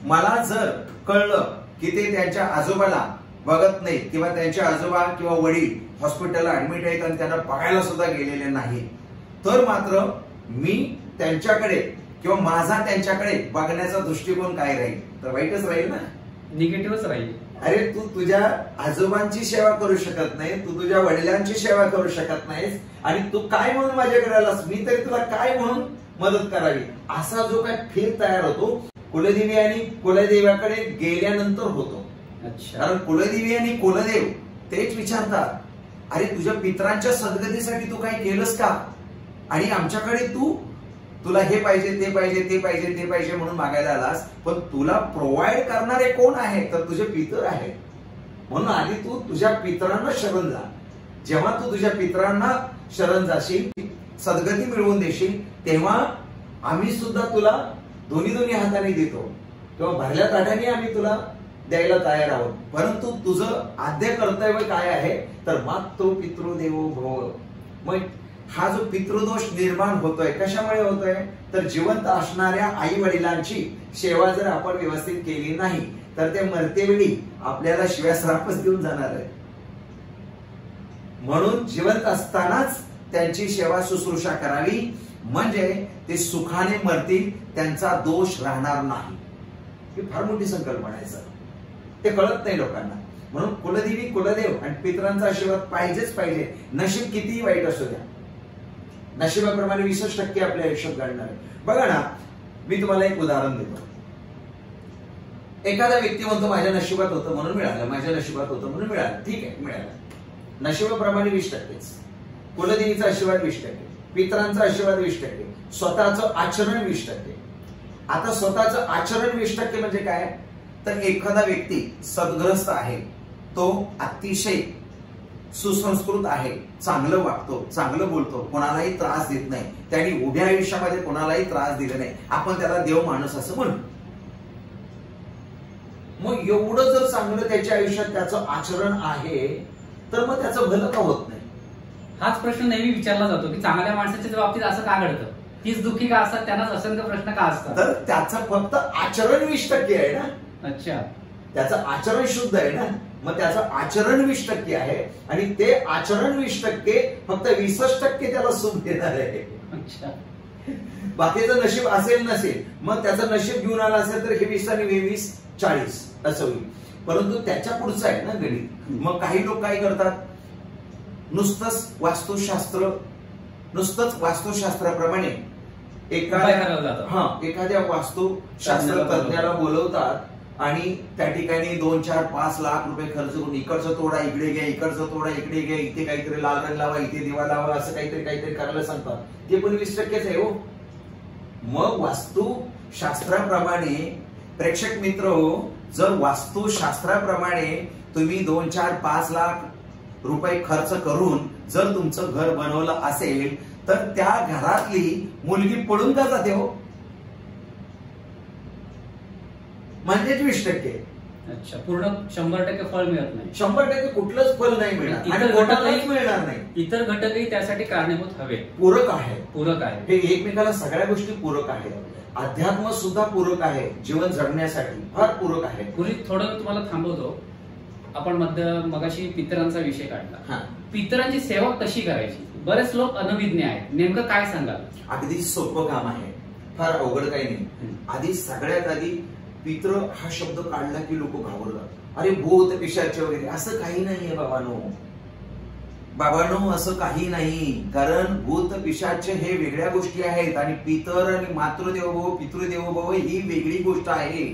मला जर कळलं की ते त्यांच्या आजोबाला बघत नाही किंवा त्यांचे आजोबा किंवा वडील हॉस्पिटलला ऍडमिट आहेत आणि त्यांना बघायला सुद्धा गेलेले नाही, तर मात्र मी त्यांच्याकडे किंवा माझा त्यांच्याकडे बघण्याचा दृष्टिकोन काय राहील? तर वाईटच राहील ना, निगेटिव्हच राहील. अरे तू तुझ्या आजोबांची सेवा करू शकत नाही, तू तुझ्या वडिलांची सेवा करू शकत नाहीस आणि तू काय म्हणून माझ्याकडे आलास, मी तरी तुला काय म्हणून मदत करावी, असा जो काय फील तयार होतो कुलदेवी आणि कुलदेवाकडे गेल्यानंतर होतो. कारण कुलदेवी आणि कुलदेव तेच विचारतात, अरे तुझ्या पितरांच्या सद्गतीसाठी तू काय केलंस का? आणि आमच्याकडे तुला हे पाहिजे ते पाहिजे ते पाहिजे ते पाहिजे म्हणून मागायला आलास, पण तुला प्रोव्हाइड करणारे कोण आहे? तर तुझे पितर आहेत. म्हणून आधी तू तुझ्या पितरांना शरण जा. जेव्हा तू तुझ्या पितरांना शरण जाशील, सद्गती मिळवून देशील, तेव्हा आम्ही सुद्धा तुला दोन्ही हाताने देतो किंवा भरल्या ताटाने आम्ही तुला द्यायला तयार आहोत. परंतु तुझं आद्य कर्तव्य काय आहे? तर मातृ पितृदेवो भव. मग हा जो पितृदोष निर्माण होतोय कशामुळे होतोय? तर जिवंत असणाऱ्या आई वडिलांची सेवा जर आपण व्यवस्थित केली नाही तर ते मरतेवेळी आपल्याला शिव्या श्रापच देऊन जाणार आहे. म्हणून जिवंत असतानाच त्यांची सेवा शुश्रूषा करावी, म्हणजे ते सुखाने मरतील, त्यांचा दोष राहणार नाही. ही फार मोठी संकल्पना आहे सर, ते कळत नाही लोकांना. म्हणून कुलदेवी कुलदेव आणि पितरांचा आशीर्वाद पाहिजेच पाहिजे. नशीब कितीही वाईट असू द्या, नशिबाप्रमाणे 20% आपल्या आयुष्यात घडणार आहे. बघा ना, मी तुम्हाला एक उदाहरण देतो. एखादा व्यक्ती म्हणतो माझ्या नशिबात होतं म्हणून मिळालं, माझ्या नशिबात होतं म्हणून मिळालं. ठीक आहे, मिळालं. नशिबाप्रमाणे 20%, कुलदेवीचा आशीर्वाद 20%, पितरांचा आशीर्वाद 20%, स्वतःचं आचरण 20%. आता स्वतःचं आचरण 20% म्हणजे काय? तर एखादा व्यक्ती सद्ग्रस्त आहे, तो अतिशय सुसंस्कृत आहे, चांगलं वागतो, चांगलं बोलतो, कोणालाही त्रास देत नाही, त्यांनी उभ्या आयुष्यामध्ये कोणालाही त्रास दिला नाही, आपण त्याला देव माणूस असं म्हणू. मग एवढं जर चांगलं त्याच्या आयुष्यात त्याचं आचरण आहे तर मग त्याचं भलं का होत नाही? हाच प्रश्न नेहमी विचारला जातो की चांगल्या माणसाच्या बाबतीत असं का घडतं, तीच दुःखी का असतात, त्यांनाच असंख्य प्रश्न का असतात. तर त्याचं फक्त आचरण 20% आहे ना. अच्छा, त्याचं आचरण शुद्ध आहे ना, मग त्याचं आचरण 20% आहे आणि ते आचरण 20% फक्त 20% त्याला सुख देणार आहे. अच्छा, बाकीचं नशीब असेल नसेल, मग त्याचं नशीब घेऊन आलं असेल तर हे 20 आणि 20 40 असं होईल. परंतु त्याच्या पुढचं आहे ना गणित. मग काही लोक काय करतात, नुसतंच वास्तुशास्त्राप्रमाणे एखाद्या वास्तुशास्त्र तज्ञाला बोलवतात आणि त्या ठिकाणी 2, 4, 5 लाख रुपये खर्च करून इकडचं तोडा इकडे घ्या, इकडचं तोडा इकडे घ्या, इथे काहीतरी लाल रंग लावा, इथे दिवा लावा, असं काहीतरी करायला सांगतात. ते पण 20%च आहे हो. मग वास्तुशास्त्राप्रमाणे प्रेक्षक मित्र हो, जर वास्तुशास्त्राप्रमाणे तुम्ही 2, 4, 5 लाख रुपये खर्च करून जर तुमचं घर बनवलं असेल तर त्या घरातली मुलगी पळून का जाते हो? म्हणजे 20%. अच्छा, पूर्ण 100% फळ मिळत नाही. 100% कुठलंच फळ नाही मिळणार आणि कोणालाच मिळणार नाही. इतर घटकही त्यासाठी कारणीभूत हवे, पूरक आहे. हे एकमेकाला सगळ्या गोष्टी पूरक आहेत. अध्यात्म सुद्धा पूरक आहे, जीवन जगण्यासाठी फार पूरक आहे. पूर्वी थोडं तुम्हाला थांबवतो. आपण मगाशी पितरांचा विषय काढला. पितरांची सेवा कशी करायची? बरेच लोक अनविज्ञ आहेत, नेमकं काय सांगाल? अगदी सोपं काम आहे, फार अवघड काही नाही. सगळ्यात आधी पित्र हा शब्द काढला की लोक घाबरतात. अरे भूत पिशाच वगैरे असं काही नाहीये बाबांनो, असं काही नाही. कारण भूत पिशाच हे वेगळ्या गोष्टी आहेत आणि पितर आणि मातृदेवोभव पितृदेवोभव ही वेगळी गोष्ट आहे.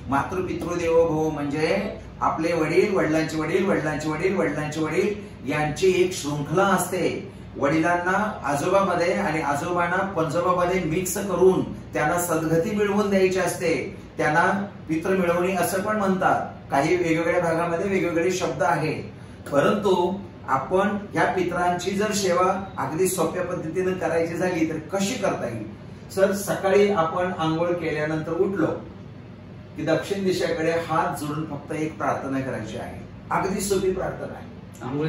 मातृपितृदेवोभव म्हणजे आपले वडील, वडिलांचे वडील, वडिलांचे वडील, वडिलांचे वडील यांची एक शृंखला असते. वडिलांना आजोबामध्ये आणि आजोबांना पंजोबामध्ये मिक्स करून त्यांना सद्गती मिळवून द्यायची असते. त्यांना पितृ मिळवणी असं पण म्हणतात. काही वेगवेगळ्या भागामध्ये वेगवेगळे शब्द आहेत. परंतु आपण या पितरांची जर सेवा अगदी सोप्या पद्धतीने करायची झाली तर कशी करता येईल? सर, सकाळी आपण आंघोळ केल्यानंतर उठलो की दक्षिण दिशेकडे हात जोडून फक्त एक प्रार्थना करायची आहे. अगदी सोपी प्रार्थना आहे. आंघोळ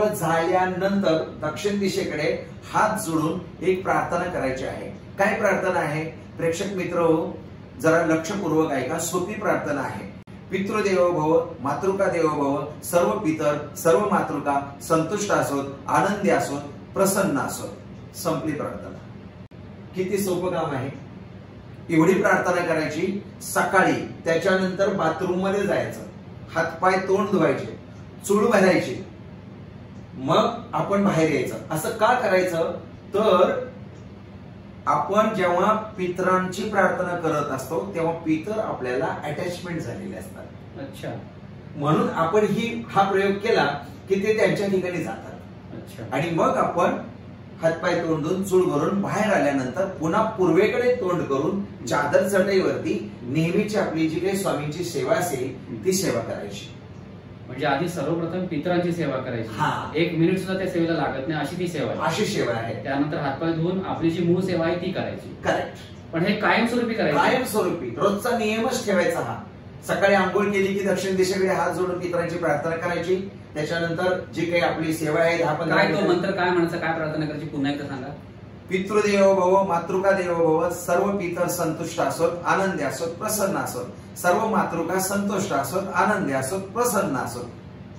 झाल्यानंतर दक्षिण दिशेकडे हात जोडून एक प्रार्थना करायची आहे. काय प्रार्थना आहे? प्रेक्षक मित्र जरा लक्षपूर्वक ऐका. सोपी प्रार्थना आहे. पितृदेवो भव, मातृका देवो भव, सर्व पितर सर्व मातृका संतुष्ट असोत, आनंदी असोत, प्रसन्न असोत. संपली प्रार्थना. किती सोपं काम आहे. एवढी प्रार्थना करायची सकाळी. त्याच्यानंतर बाथरूम मध्ये जायचं, हातपाय तोंड धुवायचे, चूळ भरायची, मग आपण बाहेर यायचं. असं का करायचं? तर आपण जेव्हा पितरांची प्रार्थना करत असतो तेव्हा पितर आपल्याला अटॅचमेंट झालेले असतात. अच्छा, म्हणून आपण हा प्रयोग केला की ते त्यांच्या ठिकाणी जातात. आणि मग आपण हातपाय तोंड धुवून चूळ भरून बाहेर आल्यानंतर पुन्हा पूर्वेकडे तोंड करून चादर चटईवरती नेहमीची आपली जी काही स्वामींची सेवा असेल ती सेवा करायची. म्हणजे आधी सर्वप्रथम पितरांची सेवा करायची. 1 मिनिट सुद्धा त्या सेवेला लागत नाही अशी ती सेवा आहे. अशी सेवा आहे. त्यानंतर हातपाय धुवून आपली जी मूळ सेवा आहे ती करायची. करेक्ट. पण हे कायमस्वरूपी करायचं. कायमस्वरूपी रोजचा नियमच ठेवायचा हा. सकाळी आंघोळ केली की दक्षिण दिशेकडे हात जोडून पितरांची प्रार्थना करायची. त्याच्यानंतर जी काही आपली सेवा आहे 10-15 काय तो मंत्र काय म्हणायचा, काय प्रार्थना करायची पुन्हा एकदा सांगा. पितृदेवो भव, मातृका देवो भव, सर्व पितर संतुष्ट असोत, आनंदी असोत, प्रसन्न असोत, सर्व मातृका संतुष्ट असोत, आनंदी असोत, प्रसन्न असोत.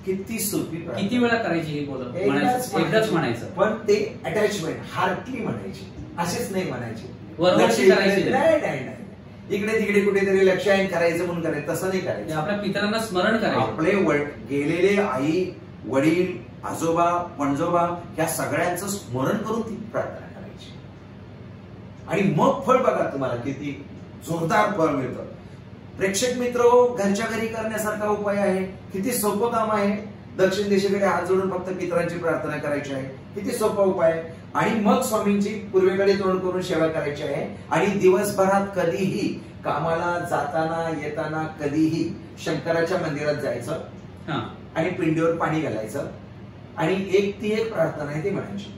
किती सोपी. किती वेळा करायची ही बोलत? एकदाच म्हणायचं. पण ते अटॅचमेंट हार्टली म्हणायची, असेच नाही म्हणायची. नाही, इकडे तिकडे कुठेतरी लक्षायन करायचं म्हणून करायचं, तसं नाही करायचं. आपल्या पितरांना स्मरण करायचं. आपले गेलेले आई, वडील, आजोबा, पणजोबा या सगळ्यांचं स्मरण करून ती प्रार्थना करायची. आणि मग फळ बघा तुम्हाला किती जोरदार फळ मिळतं. प्रेक्षक मित्र, घरच्या घरी करण्यासारखा उपाय आहे. किती सोपं काम आहे. दक्षिण दिशेकडे हात जोडून फक्त पितरांची प्रार्थना करायची आहे. किती सोपा उपाय. आणि मग स्वामींची पूर्वेकडे तोंड करून सेवा करायची आहे. आणि दिवसभरात कधीही कामाला जाताना येताना कधीही शंकराच्या मंदिरात जायचं आणि पिंडीवर पाणी घालायचं आणि ती एक प्रार्थना आहे ती म्हणायची.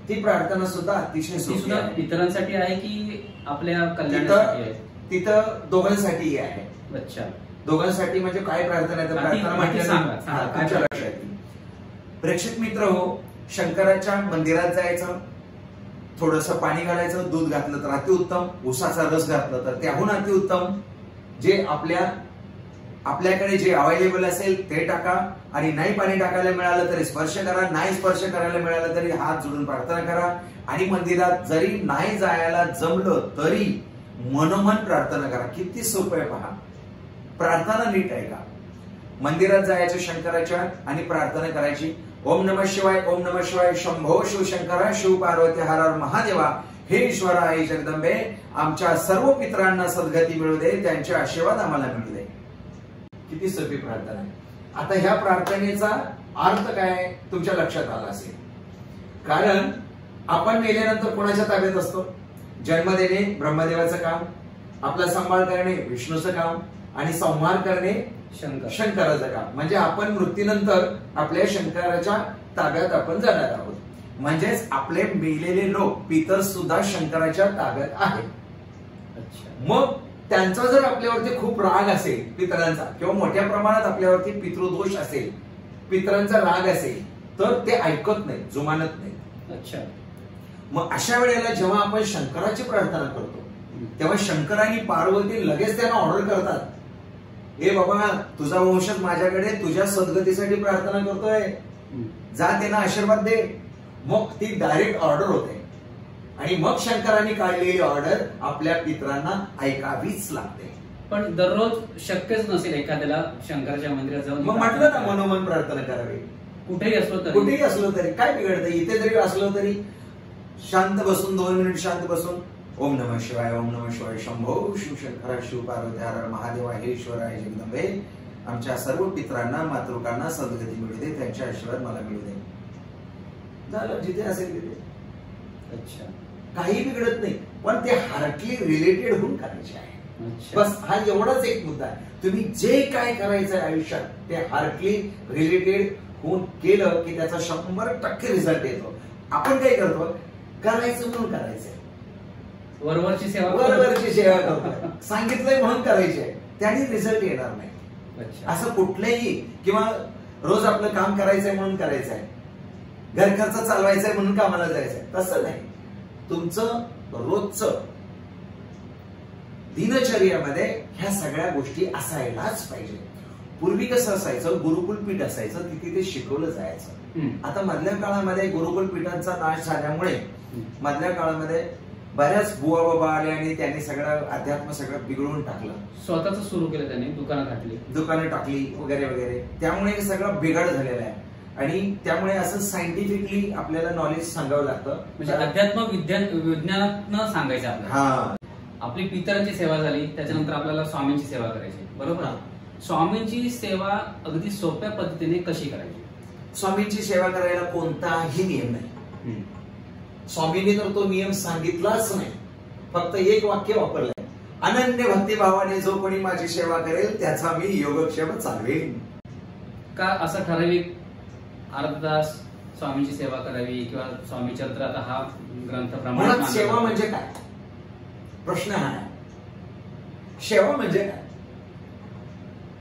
ती प्रार्थना सुद्धा अतिशय सोपी आहे. इतरांसाठी आहे की आपल्या कल्याणासाठी आहे? तिथं दोघांसाठीही आहे. अच्छा, दोघांसाठी म्हणजे काय प्रार्थना आहे? प्रार्थना म्हटल्यानंतर लक्षात येईल. प्रेक्षक मित्र हो, शंकराच्या मंदिरात जायचं, थोडंसं पाणी घालायचं, दूध घातलं तर अतिउत्तम, उसाचा रस घातलं तर त्याहून अतिउत्तम. जे आपल्याकडे जे अवेलेबल असेल ते टाका, आणि नाही पाणी टाकायला मिळालं तरी स्पर्श करा, नाही स्पर्श करायला मिळालं तरी हात जोडून प्रार्थना करा. आणि मंदिरात जरी नाही जायला जमलं तरी मनोमन प्रार्थना करा. किती सोपं आहे पहा. प्रार्थना नीट आहे का? मंदिरात जायचं शंकराच्या आणि प्रार्थना करायची. ओम नमः शिवाय, ओम नमः शिवाय, शंभो शिवशंकरा, शिव पार्वती हर हर महादेवा, हे ईश्वरा, हे जगदंबे, आमच्या सर्व पितरांना सद्गती मिळू दे, त्यांचे आशीर्वाद आम्हाला मिळू दे. किती सोपी प्रार्थना आहे. आता ह्या प्रार्थनेचा अर्थ काय तुमच्या लक्षात आला असेल. कारण आपण मेल्यानंतर कोणाच्या ताब्यात असतो? जन्म देणे ब्रह्मदेवाचं काम, आपला सांभाळ करणे विष्णूचं काम, आणि संहार करणे शंकराचं काम. म्हणजे आपण मृत्यूनंतर आपल्या शंकराच्या ताब्यात आपण जाणार आहोत. म्हणजेच आपले मेलेले लोक पितर सुद्धा शंकराच्या ताब्यात आहेत. मग त्यांचा जर आपल्यावरती खूप राग असेल पितरांचा, किंवा मोठ्या प्रमाणात आपल्यावरती पितृदोष असेल, पितरांचा राग असेल, तर ते ऐकत नाही, जुमानत नाही. अच्छा. मग अशा वेळेला जेव्हा आपण शंकराची प्रार्थना करतो तेव्हा शंकर आणि पार्वती लगेच त्यांना ऑर्डर करतात, हे बाबा तुझा वंशज माझ्याकडे तुझ्या सद्गतीसाठी प्रार्थना करतोय, जा त्यांना आशीर्वाद दे. मग ती डायरेक्ट ऑर्डर होते, आणि मग शंकरांनी काढलेली ऑर्डर आपल्या पितरांना ऐकावीच लागते. पण दररोज शक्यच नसेल एखाद्याला शंकराच्या मंदिरात जाऊन. मग म्हटलं ना मनोमन प्रार्थना करावी. कुठेही असलो तरी काय बिघडतं? इथे जरी असलो तरी शांत बसून 2 मिनिट शांत बसून ओम नमः शिवाय, ओम नमः शिवाय, शंभो शिवशंकरा, शिव पार्वती हर हर महादेवा, हे ईश्वरा, हे जगदंबे, आमच्या सर्व पितरांना मातृकांना सद्गती मिळू दे, त्यांचे आशीर्वाद मला मिळू दे. झालं, जिथे असेल तिथे. अच्छा. काही बिघडत नाही, पण ते हार्टली रिलेटेड होऊन करायचे आहे. बस हा एवढाच एक मुद्दा आहे. तुम्ही जे काय करायचं आहे आयुष्यात ते हार्टली रिलेटेड होऊन केलं की त्याचा 100% रिझल्ट येतो. आपण काय करतो? करायचं म्हणून करायचंय, वरवरची सेवा करतो, सांगितलंय म्हणून करायची आहे, त्याने रिझल्ट येणार नाही. असं कुठलंही, किंवा रोज आपलं काम करायचंय म्हणून करायचंय, घर खर्च चालवायचंय म्हणून कामाला जायचंय, तसं नाही. तुमचं रोजचं दिनचर्यामध्ये ह्या सगळ्या गोष्टी असायलाच पाहिजे. पूर्वी कसं असायचं? गुरुकुल पीठ असायचं, तिथे ते शिकवलं जायचं. आता मधल्या काळामध्ये गुरुकुल पीठांचा नाश झाल्यामुळे मधल्या काळामध्ये बऱ्याच बुवा बाबा आले आणि त्यांनी सगळं अध्यात्म सगळं बिघडवून टाकलं. स्वतःच सुरू केलं त्यांनी, दुकानं टाकली वगैरे वगैरे. त्यामुळे सगळं बिघड झालेलं आहे. आणि त्यामुळे असं सायंटिफिकली आपल्याला नॉलेज सांगावं लागतं. म्हणजे अध्यात्म विज्ञानातनं सांगायचं आपल्याला. आपली पितरांची सेवा झाली, त्याच्यानंतर आपल्याला स्वामींची सेवा करायची, बरोबर? स्वामींची सेवा अगदी सोप्या पद्धतीने कशी करायची? स्वामींची सेवा करायला कोणताही नियम नाही. स्वामींनी तर तो नियम सांगितलाच नाही, फक्त एक वाक्य वापरलंय, अनन्य भक्तिभावाने जो कोणी माझी सेवा करेल त्याचा मी योगक्षेम चालवेन. का असं ठराविक अर्धा तास स्वामींची सेवा करावी, किंवा स्वामी चरित्र आता हा ग्रंथ प्रमाणात? सेवा म्हणजे काय प्रश्न हा आहे. सेवा म्हणजे काय?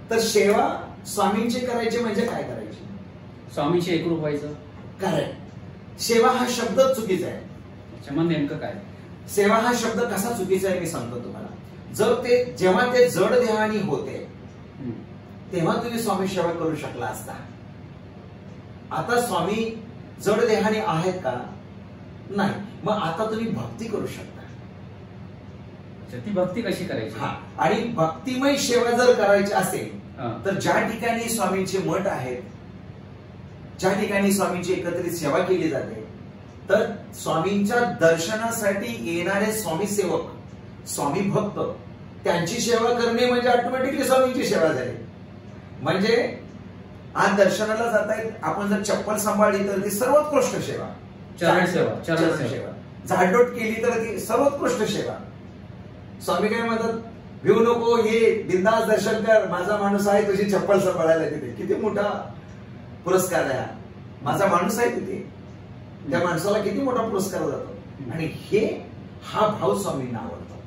तर सेवा स्वामींची करायची म्हणजे काय करायची? स्वामींशी एकरूप व्हायचं. काय सेवा हा शब्द चुकीचा आहे. मग नेमकं काय? सेवा हा शब्द कसा चुकीचा आहे मी सांगतो तुम्हाला. जेव्हा ते जड देहानी होते तेव्हा तुम्ही स्वामी सेवा करू शकला असता. आता स्वामी जड देहाने आहेत का? नाही. मग आता तुम्ही भक्ती करू शकता. ती भक्ती कशी करायची? आणि भक्तिमय सेवा जर करायची असेल तर ज्या ठिकाणी स्वामींचे मठ आहेत, ज्या ठिकाणी स्वामींची एकत्रित सेवा केली जाते, तर स्वामींच्या दर्शनासाठी येणारे स्वामी सेवक, स्वामी भक्त, त्यांची सेवा करणे म्हणजे ऑटोमॅटिकली स्वामींची सेवा झाली. म्हणजे आज दर्शनाला जात आहेत, आपण जर चप्पल सांभाळली तर ती सर्वोत्कृष्ट सेवा. चरण सेवा. झाडलोट केली तर ती सर्वोत्कृष्ट सेवा. स्वामी काय म्हणतात? भिवू नको, ये बिंदास दर्शन कर, माझा माणूस आहे तुझी चप्पल सांभाळायला. तिथे किती मोठा पुरस्कार आहे. माझा माणूस आहे तिथे, त्या माणसाला किती मोठा पुरस्कार जातो. आणि हा भाव स्वामींना आवडतो.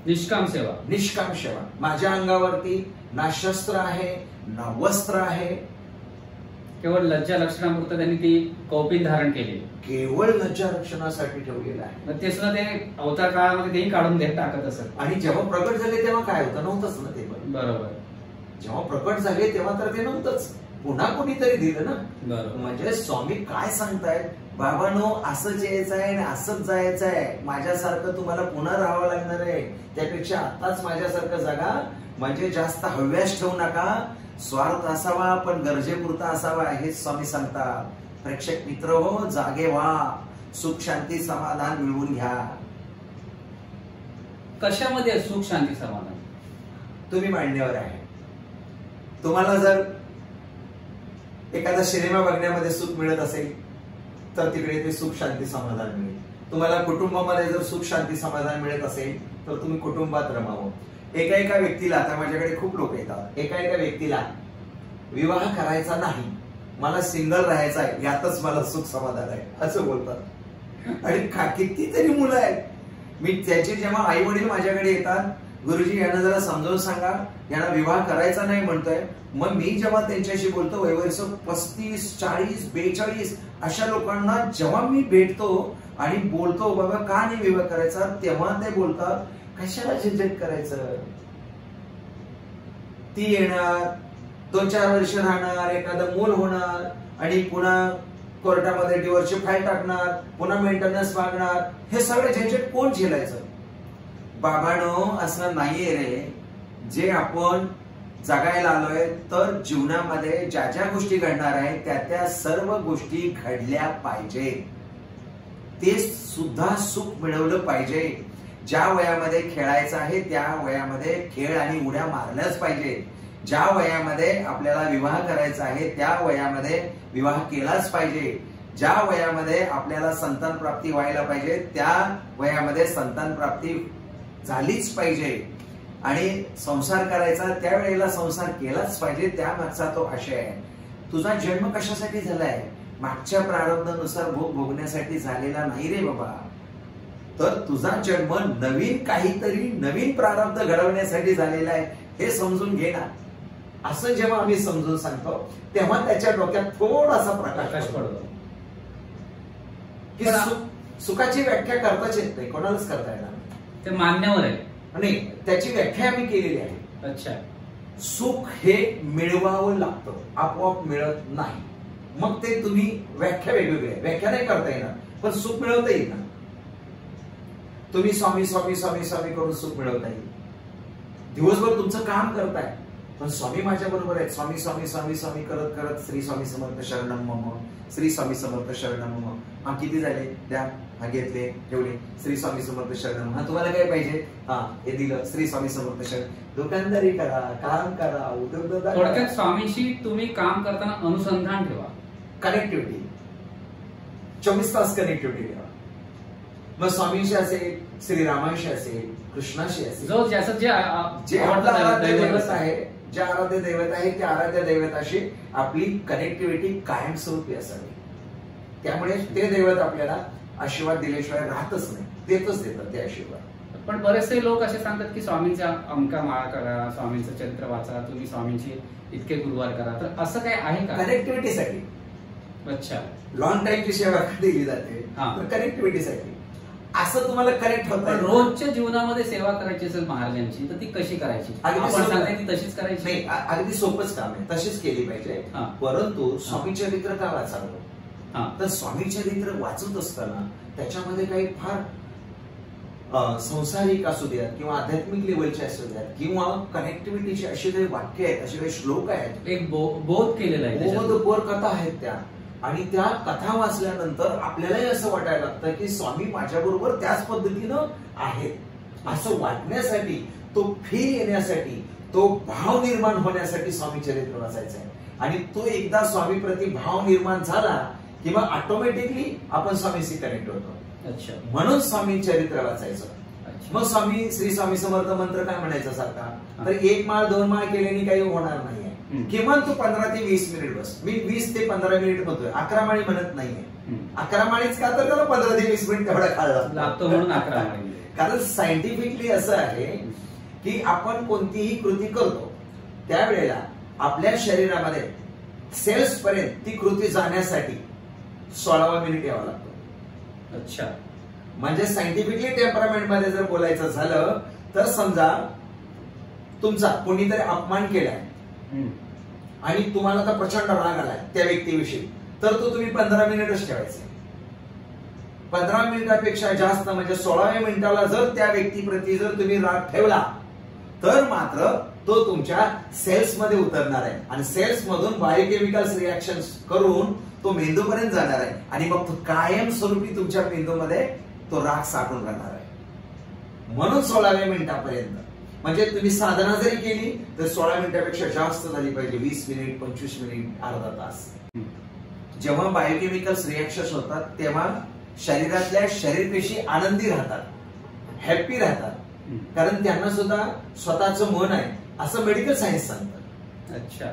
निष्काम सेवा. निष्काम सेवा. माझ्या अंगावरती ना शस्त्र आहे ना वस्त्र आहे, केवळ लज्जा लक्षणापुरतं त्यांनी ती कौपिन धारण केली, केवळ लज्जा रक्षणासाठी ठेवलेलं आहे. ते सुद्धा ते अवतार काळामध्ये तेही काढून टाकत असत. आणि जेव्हा प्रकट झाले तेव्हा काय होतं, नव्हतंच ना ते. बरोबर. जेव्हा प्रकट झाले तेव्हा तर ते नव्हतंच, पुन्हा कोणीतरी दिलं ना. बरोबर. म्हणजे स्वामी काय सांगतायत, बाबांनो असंच यायचं आहे आणि असंच जायचं आहे, माझ्यासारखं तुम्हाला पुन्हा राहावं लागणार आहे, त्यापेक्षा आताच माझ्यासारखं जगा, म्हणजे जास्त हव्यास ठेवू नका, स्वार्थ असावा पण गरजेपुरता असावा, हेच स्वामी सांगतात. प्रेक्षक मित्र हो, जागे व्हा, सुख शांती समाधान मिळवून घ्या. कशामध्ये सुख शांती समाधान तुम्ही मांडण्यावर आहे. तुम्हाला जर एखादा सिनेमा बघण्यामध्ये सुख मिळत असेल तर तिकडे ते सुख शांती समाधान मिळेल. तुम्हाला कुटुंबामध्ये जर सुख शांती समाधान मिळत असेल तर तुम्ही कुटुंबात रमावं. एका व्यक्तीला, आता माझ्याकडे खूप लोक येतात, एका व्यक्तीला विवाह करायचा नाही, मला सिंगल राहायचा आहे, यातच मला सुख समाधान आहे असं बोलतात. आणि कितीतरी मुलं आहेत, मी त्याचे जेव्हा आई वडील माझ्याकडे येतात, गुरुजी यांना जरा समजावून सांगा, यांना विवाह करायचा नाही म्हणतोय. मग मी जेव्हा त्यांच्याशी बोलतो, वयवर्ष 35, 40, 42 अशा लोकांना जेव्हा मी भेटतो आणि बोलतो बाबा का नाही विवाह करायचा, तेव्हा ते बोलतात कशाला झंझट करायचं, ती येणार 2-4 वर्ष राहणार, एखादं मूल होणार आणि पुन्हा कोर्टामध्ये डिवोर्सची फाईल टाकणार, पुन्हा मेंटेनन्स मागणार, हे सगळे झंझट कोण झेलायचं. बाबांनो असं नाहीये रे. जे आपण जगायला आलोय तर जीवनामध्ये ज्या ज्या गोष्टी घडणार आहेत त्या सर्व गोष्टी घडल्या पाहिजे, ते सुद्धा सुख मिळवलं पाहिजे. ज्या वयामध्ये खेळायचं आहे त्या वयामध्ये खेळ आणि उड्या मारल्याच पाहिजे. ज्या वयामध्ये आपल्याला विवाह करायचा आहे त्या वयामध्ये विवाह केलाच पाहिजे. ज्या वयामध्ये आपल्याला संतान प्राप्ती व्हायला पाहिजे त्या वयामध्ये संतान प्राप्ती झालीच पाहिजे. आणि संसार करायचा त्यावेळेला संसार केलाच पाहिजे, त्यामागचा तो आशय आहे. तुझा जन्म कशासाठी झालाय, मागच्या प्रारब्धानुसार भोग भोगण्यासाठी झालेला नाही रे बाबा. तर तुझा जन्म नवीन काहीतरी नवीन प्रारब्ध घडवण्यासाठी झालेला आहे, हे समजून घे ना. असं जेव्हा आम्ही समजून सांगतो तेव्हा त्याच्या डोक्यात थोडासा प्रकाश पडतो की सुखाची व्याख्या करताच येत नाही, कोणालाच करता येणार ते मान्यवर आहे. आणि त्याची व्याख्या आम्ही केलेली आहे. अच्छा. सुख हे मिळवावं लागतं, आपोआप मिळत नाही. मग ते तुम्ही व्याख्या वेगवेगळी आहे, व्याख्या नाही करता येणार, पण सुख मिळवता येईल ना. तुम्ही स्वामी स्वामी स्वामी स्वामी करून सुख मिळवता येईल. दिवसभर तुमचं काम करताय पण स्वामी माझ्या बरोबर आहेत, स्वामी स्वामी स्वामी स्वामी करत करत श्री स्वामी समर्थ शरणम मम, श्री स्वामी समर्थ शरणम मम. हा किती झाले, द्या, हा घेतले ठेवले, श्री स्वामी समर्थ शरणम. हा तुम्हाला काय पाहिजे, हा हे दिलं, श्री स्वामी समर्थ शरण. दुकानदारी करा, काम करा, उद्योगधंदा. थोडक्यात स्वामीशी तुम्ही काम करताना अनुसंधान ठेवा, कनेक्टिव्हिटी, 24 तास कनेक्टिव्हिटी ठेवा. मग स्वामींशी असेल, श्रीरामांशी असेल, कृष्णाशी असेल, जो ज्याचं जे आराध्य दैवत आहे, ज्या आराध्य दैवत आहे त्या आराध्य दैवताशी आपली कनेक्टिव्हिटी कायमस्वरूपी असावी. त्यामुळे ते दैवत आपल्याला आशीर्वाद दिल्याशिवाय राहतच नाही, देतच देतात ते आशीर्वाद. पण बरेचसे लोक असे सांगतात की स्वामींचा अमका माळा करा, स्वामींचं चरित्र वाचा, तुम्ही स्वामींची इतके गुरुवार करा. तर असं काय आहे का कनेक्टिव्हिटीसाठी? अच्छा. लॉंग टाइमची सेवा दिली जाते कनेक्टिव्हिटीसाठी. असं तुम्हाला कनेक्ट होतं. रोजच्या जीवनामध्ये सेवा करायची असेल महाराजांची तर ती कशी करायची, आपण सांगताय ती तशीच करायची नाही. अगदी सोपंच काम आहे, तशीच केली पाहिजे. परंतु स्वामी चरित्र का वाचावं, तर स्वामी चरित्र वाचत असताना त्याच्यामध्ये काही फार संसारिक असू द्यात किंवा आध्यात्मिक लेवलचे असू द्यात किंवा कनेक्टिव्हिटीचे असे काही वाक्य आहेत, असे काही श्लोक आहेत, एक बोध केलेला आहे, बोध कथा आहेत त्या. आणि त्या कथा वाचल्यानंतर आपल्यालाही असं वाटायला लागतं की स्वामी माझ्या बरोबर त्याच पद्धतीनं आहेत असं वाटण्यासाठी, तो फील येण्यासाठी, तो भाव निर्माण होण्यासाठी स्वामी चरित्र वाचायचं आहे. आणि तो एकदा स्वामी प्रति भाव निर्माण झाला की मग ऑटोमॅटिकली आपण स्वामीशी कनेक्ट होतो. अच्छा. म्हणून स्वामी चरित्र वाचायचं. मग स्वामी श्री स्वामी समर्थ मंत्र काय म्हणायचं सारखा, तर 1 माळ 2 माळ केल्याने काही होणार नाहीये. किमान तू 15 ते 20 मिनिट बस. मी 20 ते 15 मिनिट म्हणतोय, 11 माळी म्हणत नाहीये. 11 माळीच का, तर त्याला 15 ते 20 मिनिट तेवढा काळ लागतो म्हणून 11 माळी. कारण सायंटिफिकली असं आहे की आपण कोणतीही कृती करतो त्यावेळेला आपल्या शरीरामध्ये सेल्स पर्यंत ती कृती जाण्यासाठी 16वा मिनिट यावा लागतो. अच्छा. म्हणजे सायंटिफिकली टेम्परामेंट मध्ये जर बोलायचं झालं तर समजा तुमचा कोणीतरी अपमान केलाय आणि तुम्हाला तर प्रचंड राग आलाय त्या व्यक्तीविषयी, तर तो तुम्ही 15 मिनिटच ठेवायचे. 15 मिनिटापेक्षा जास्त म्हणजे 16व्या मिनिटाला जर त्या व्यक्तीप्रती जर तुम्ही राग ठेवला तर मात्र तो तुमच्या सेल्स मध्ये उतरणार आहे आणि सेल्स मधून बायोकेमिकल्स रिॲक्शन करून तो मेंदूपर्यंत जाणार आहे आणि मग तो कायमस्वरूपी तुमच्या मेंदूमध्ये तो राग साठून राहणार आहे. म्हणून 16व्या मिनिटापर्यंत, म्हणजे तुम्ही साधना जरी केली तर 16 मिनिटापेक्षा जास्त झाली पाहिजे. 20 मिनिट, 25 मिनिट, अर्धा तास. जेव्हा बायोकेमिकल्स रिॲक्शन होतात तेव्हा शरीरातल्या शरीरपेशी आनंदी राहतात, हॅप्पी राहतात, कारण त्यांना सुद्धा स्वतःचं मन आहे असं मेडिकल सायन्स सांगतं. अच्छा.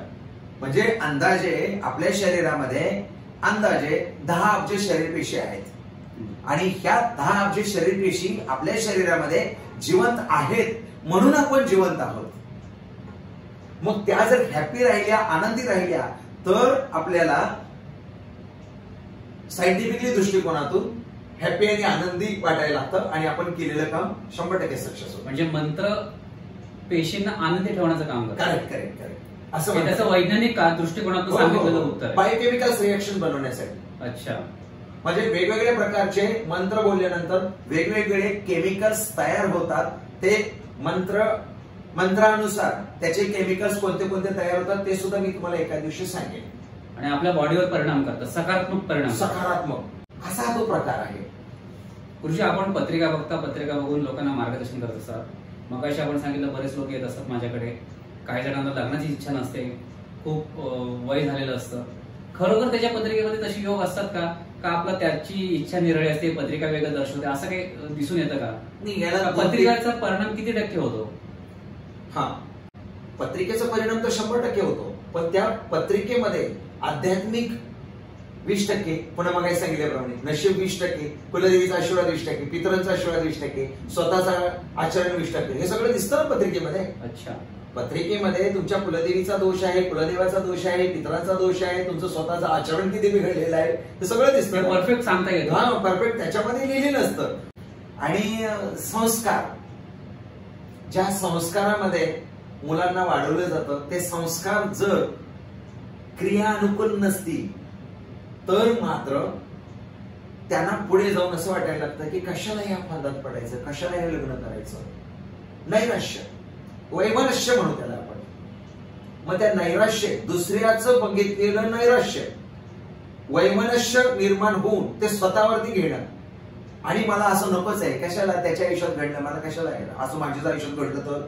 म्हणजे अंदाजे आपल्या शरीरामध्ये अंदाजे 10 अब्ज शरीरपेशी आहेत आणि ह्या 10 अब्ज शरीरपेशी आपल्या शरीरामध्ये जिवंत आहेत म्हणून आपण जिवंत आहोत. मग त्या जर हॅप्पी राहिल्या, आनंदी राहिल्या तर आपल्याला सायंटिफिकली दृष्टिकोनातून हॅप्पी आणि आनंदी वाटायला लागतं आणि आपण केलेलं काम 100% सक्सेस होतं. म्हणजे मंत्र पेशींना आनंदी ठेवण्याचं काम करतो. Correct correct correct. असं त्याचं वैज्ञानिक दृष्टिकोनातून सांगितलेलं उत्तर आहे. बायोकेमिकल्स रिॲक्शन बनवण्यासाठी. अच्छा. म्हणजे वेगवेगळ्या प्रकारचे मंत्र बोलल्यानंतर वेगवेगळे केमिकल्स तयार होतात. ते मंत्रानुसार त्याचे केमिकल्स कोणते कोणते तयार होतात ते सुद्धा मी तुम्हाला एका दिवशी सांगेन. आणि आपल्या बॉडीवर परिणाम करतात, सकारात्मक परिणाम. सकारात्मक असा तो प्रकार आहे. गुरुजी, आपण पत्रिका बघता, पत्रिका बघून लोकांना मार्गदर्शन करत असतात. मगाशी आपण सांगितलं बरेच लोक येत असतात माझ्याकडे. काही जणांना लग्नाची इच्छा नसते, खूप वय झालेलं असतं. खरोखर त्याच्या पत्रिकेमध्ये तशी योग असतात का आपला त्याची इच्छा निरळी असते, पत्रिका वेगळं दर्शवते, असं काही दिसून येतं का? याला पत्रिकाचा परिणाम किती टक्के होतो? हा, पत्रिकेचा परिणाम तर 100% होतो, पण त्या पत्रिकेमध्ये आध्यात्मिक 20%, पुन्हा मग सांगितल्याप्रमाणे नशीब 20%, कुलदेवीचा आशीर्वाद 20%, पितरांचा आशीर्वाद 20%, स्वतःचा आचरण 20%, हे सगळं दिसतं ना पत्रिकेमध्ये. अच्छा. पत्रिकेमध्ये तुमच्या कुलदेवीचा दोष आहे, कुलदेवाचा दोष आहे, पितरांचा दोष आहे, तुमचं स्वतःचं आचरण किती बिघडलेलं आहे हे सगळं दिसतं. परफेक्ट सांगता येईल. हा, परफेक्ट त्याच्यामध्ये लिहिलेलं असतं. आणि संस्कार, ज्या संस्कारामध्ये मुलांना वाढवलं जातं ते संस्कार जर क्रियानुकूल नसतील तर मात्र त्यांना पुढे जाऊन असं वाटायला लागतं की कशाला या फांदात पडायचं, कशाला हे लग्न करायचं. नैराश्य, वैमनस्य म्हणू त्याला आपण. मग त्या नैराश्य, दुसऱ्याचं बघितलेलं नैराश्य, वैमनस्य निर्माण होऊन ते स्वतःवरती घेणं आणि मला असं नकोच आहे, कशाला त्याच्या आयुष्यात घडलं, मला कशाला आहे असं माझ्या आयुष्यात घडलं तर,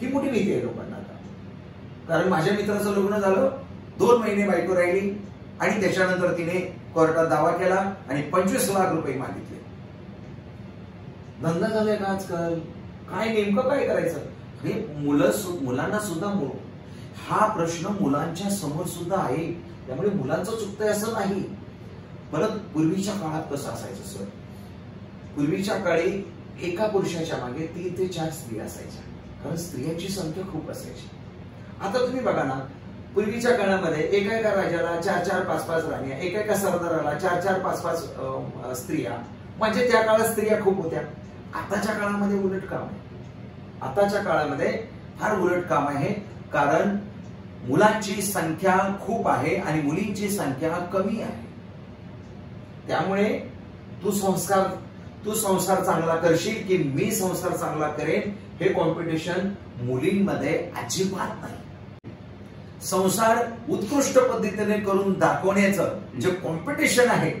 ही मोठी भीती आहे लोकांना. कारण माझ्या मित्राचं लग्न झालं, 2 महिने बायको राहिली आणि त्याच्यानंतर तिने कोर्टात दावा केला आणि 25 लाख रुपये मागितले. धंदा झालाय का आजकाल, काय नेमकं काय करायचं. हे मुलांना सुद्धा हा प्रश्न मुलांच्या समोर सुद्धा आहे. त्यामुळे मुलांचं चुकतंय असं नाही. परत पूर्वीच्या काळात कसं असायचं सर, पूर्वीच्या काळी एका पुरुषाच्या मागे 3 ते 4 स्त्रिया असायच्या, कारण स्त्रियांची संख्या खूप असायची. आता तुम्ही बघा ना, पूर्वीच्या काळामध्ये एका राजाला 4-4, 5-5 राण्या, एका सरदाराला 4-4, 5-5 स्त्रिया. म्हणजे त्या काळात स्त्रिया खूप होत्या. आताच्या काळामध्ये उलट काम आहे. आताच्या काळामध्ये फार उलट काम आहे, कारण मुलांची संख्या खूप आहे आणि मुलींची संख्या कमी आहे. त्यामुळे तू संसार चांगला करशील की मी संसार चांगला करेन हे कॉम्पिटिशन मुलींमध्ये अजिबात नाही. संसार उत्कृष्ट पद्धतीने करून दाखवण्याचं जे कॉम्पिटिशन आहे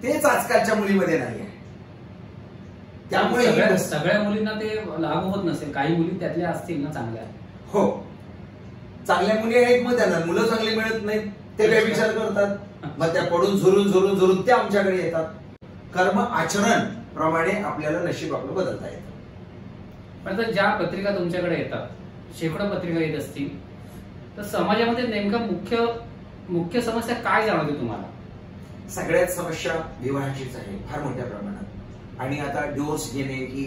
तेच आजकालच्या मुलीमध्ये नाही आहे. त्यामुळे सगळ्या मुलींना ते लागू होत नसेल, काही मुली त्यातल्या असतील ना चांगल्या. हो, चांगल्या मुली आहेत, मग त्यांना मुलं चांगली मिळत नाहीत, ते काय विचार करतात, मग त्या पडून झुरून त्या आमच्याकडे येतात. कर्म आचरण प्रमाणे आपल्याला नशीब आपलं बदलता येतं. पण ज्या पत्रिका तुमच्याकडे येतात, शेकडो पत्रिका येत असतील, तर समाजामध्ये नेमका मुख्य समस्या काय जाणवते तुम्हाला? सगळ्यात समस्या विवाहाचीच आहे फार मोठ्या प्रमाणात. आणि आता डिवोर्स घेणे ही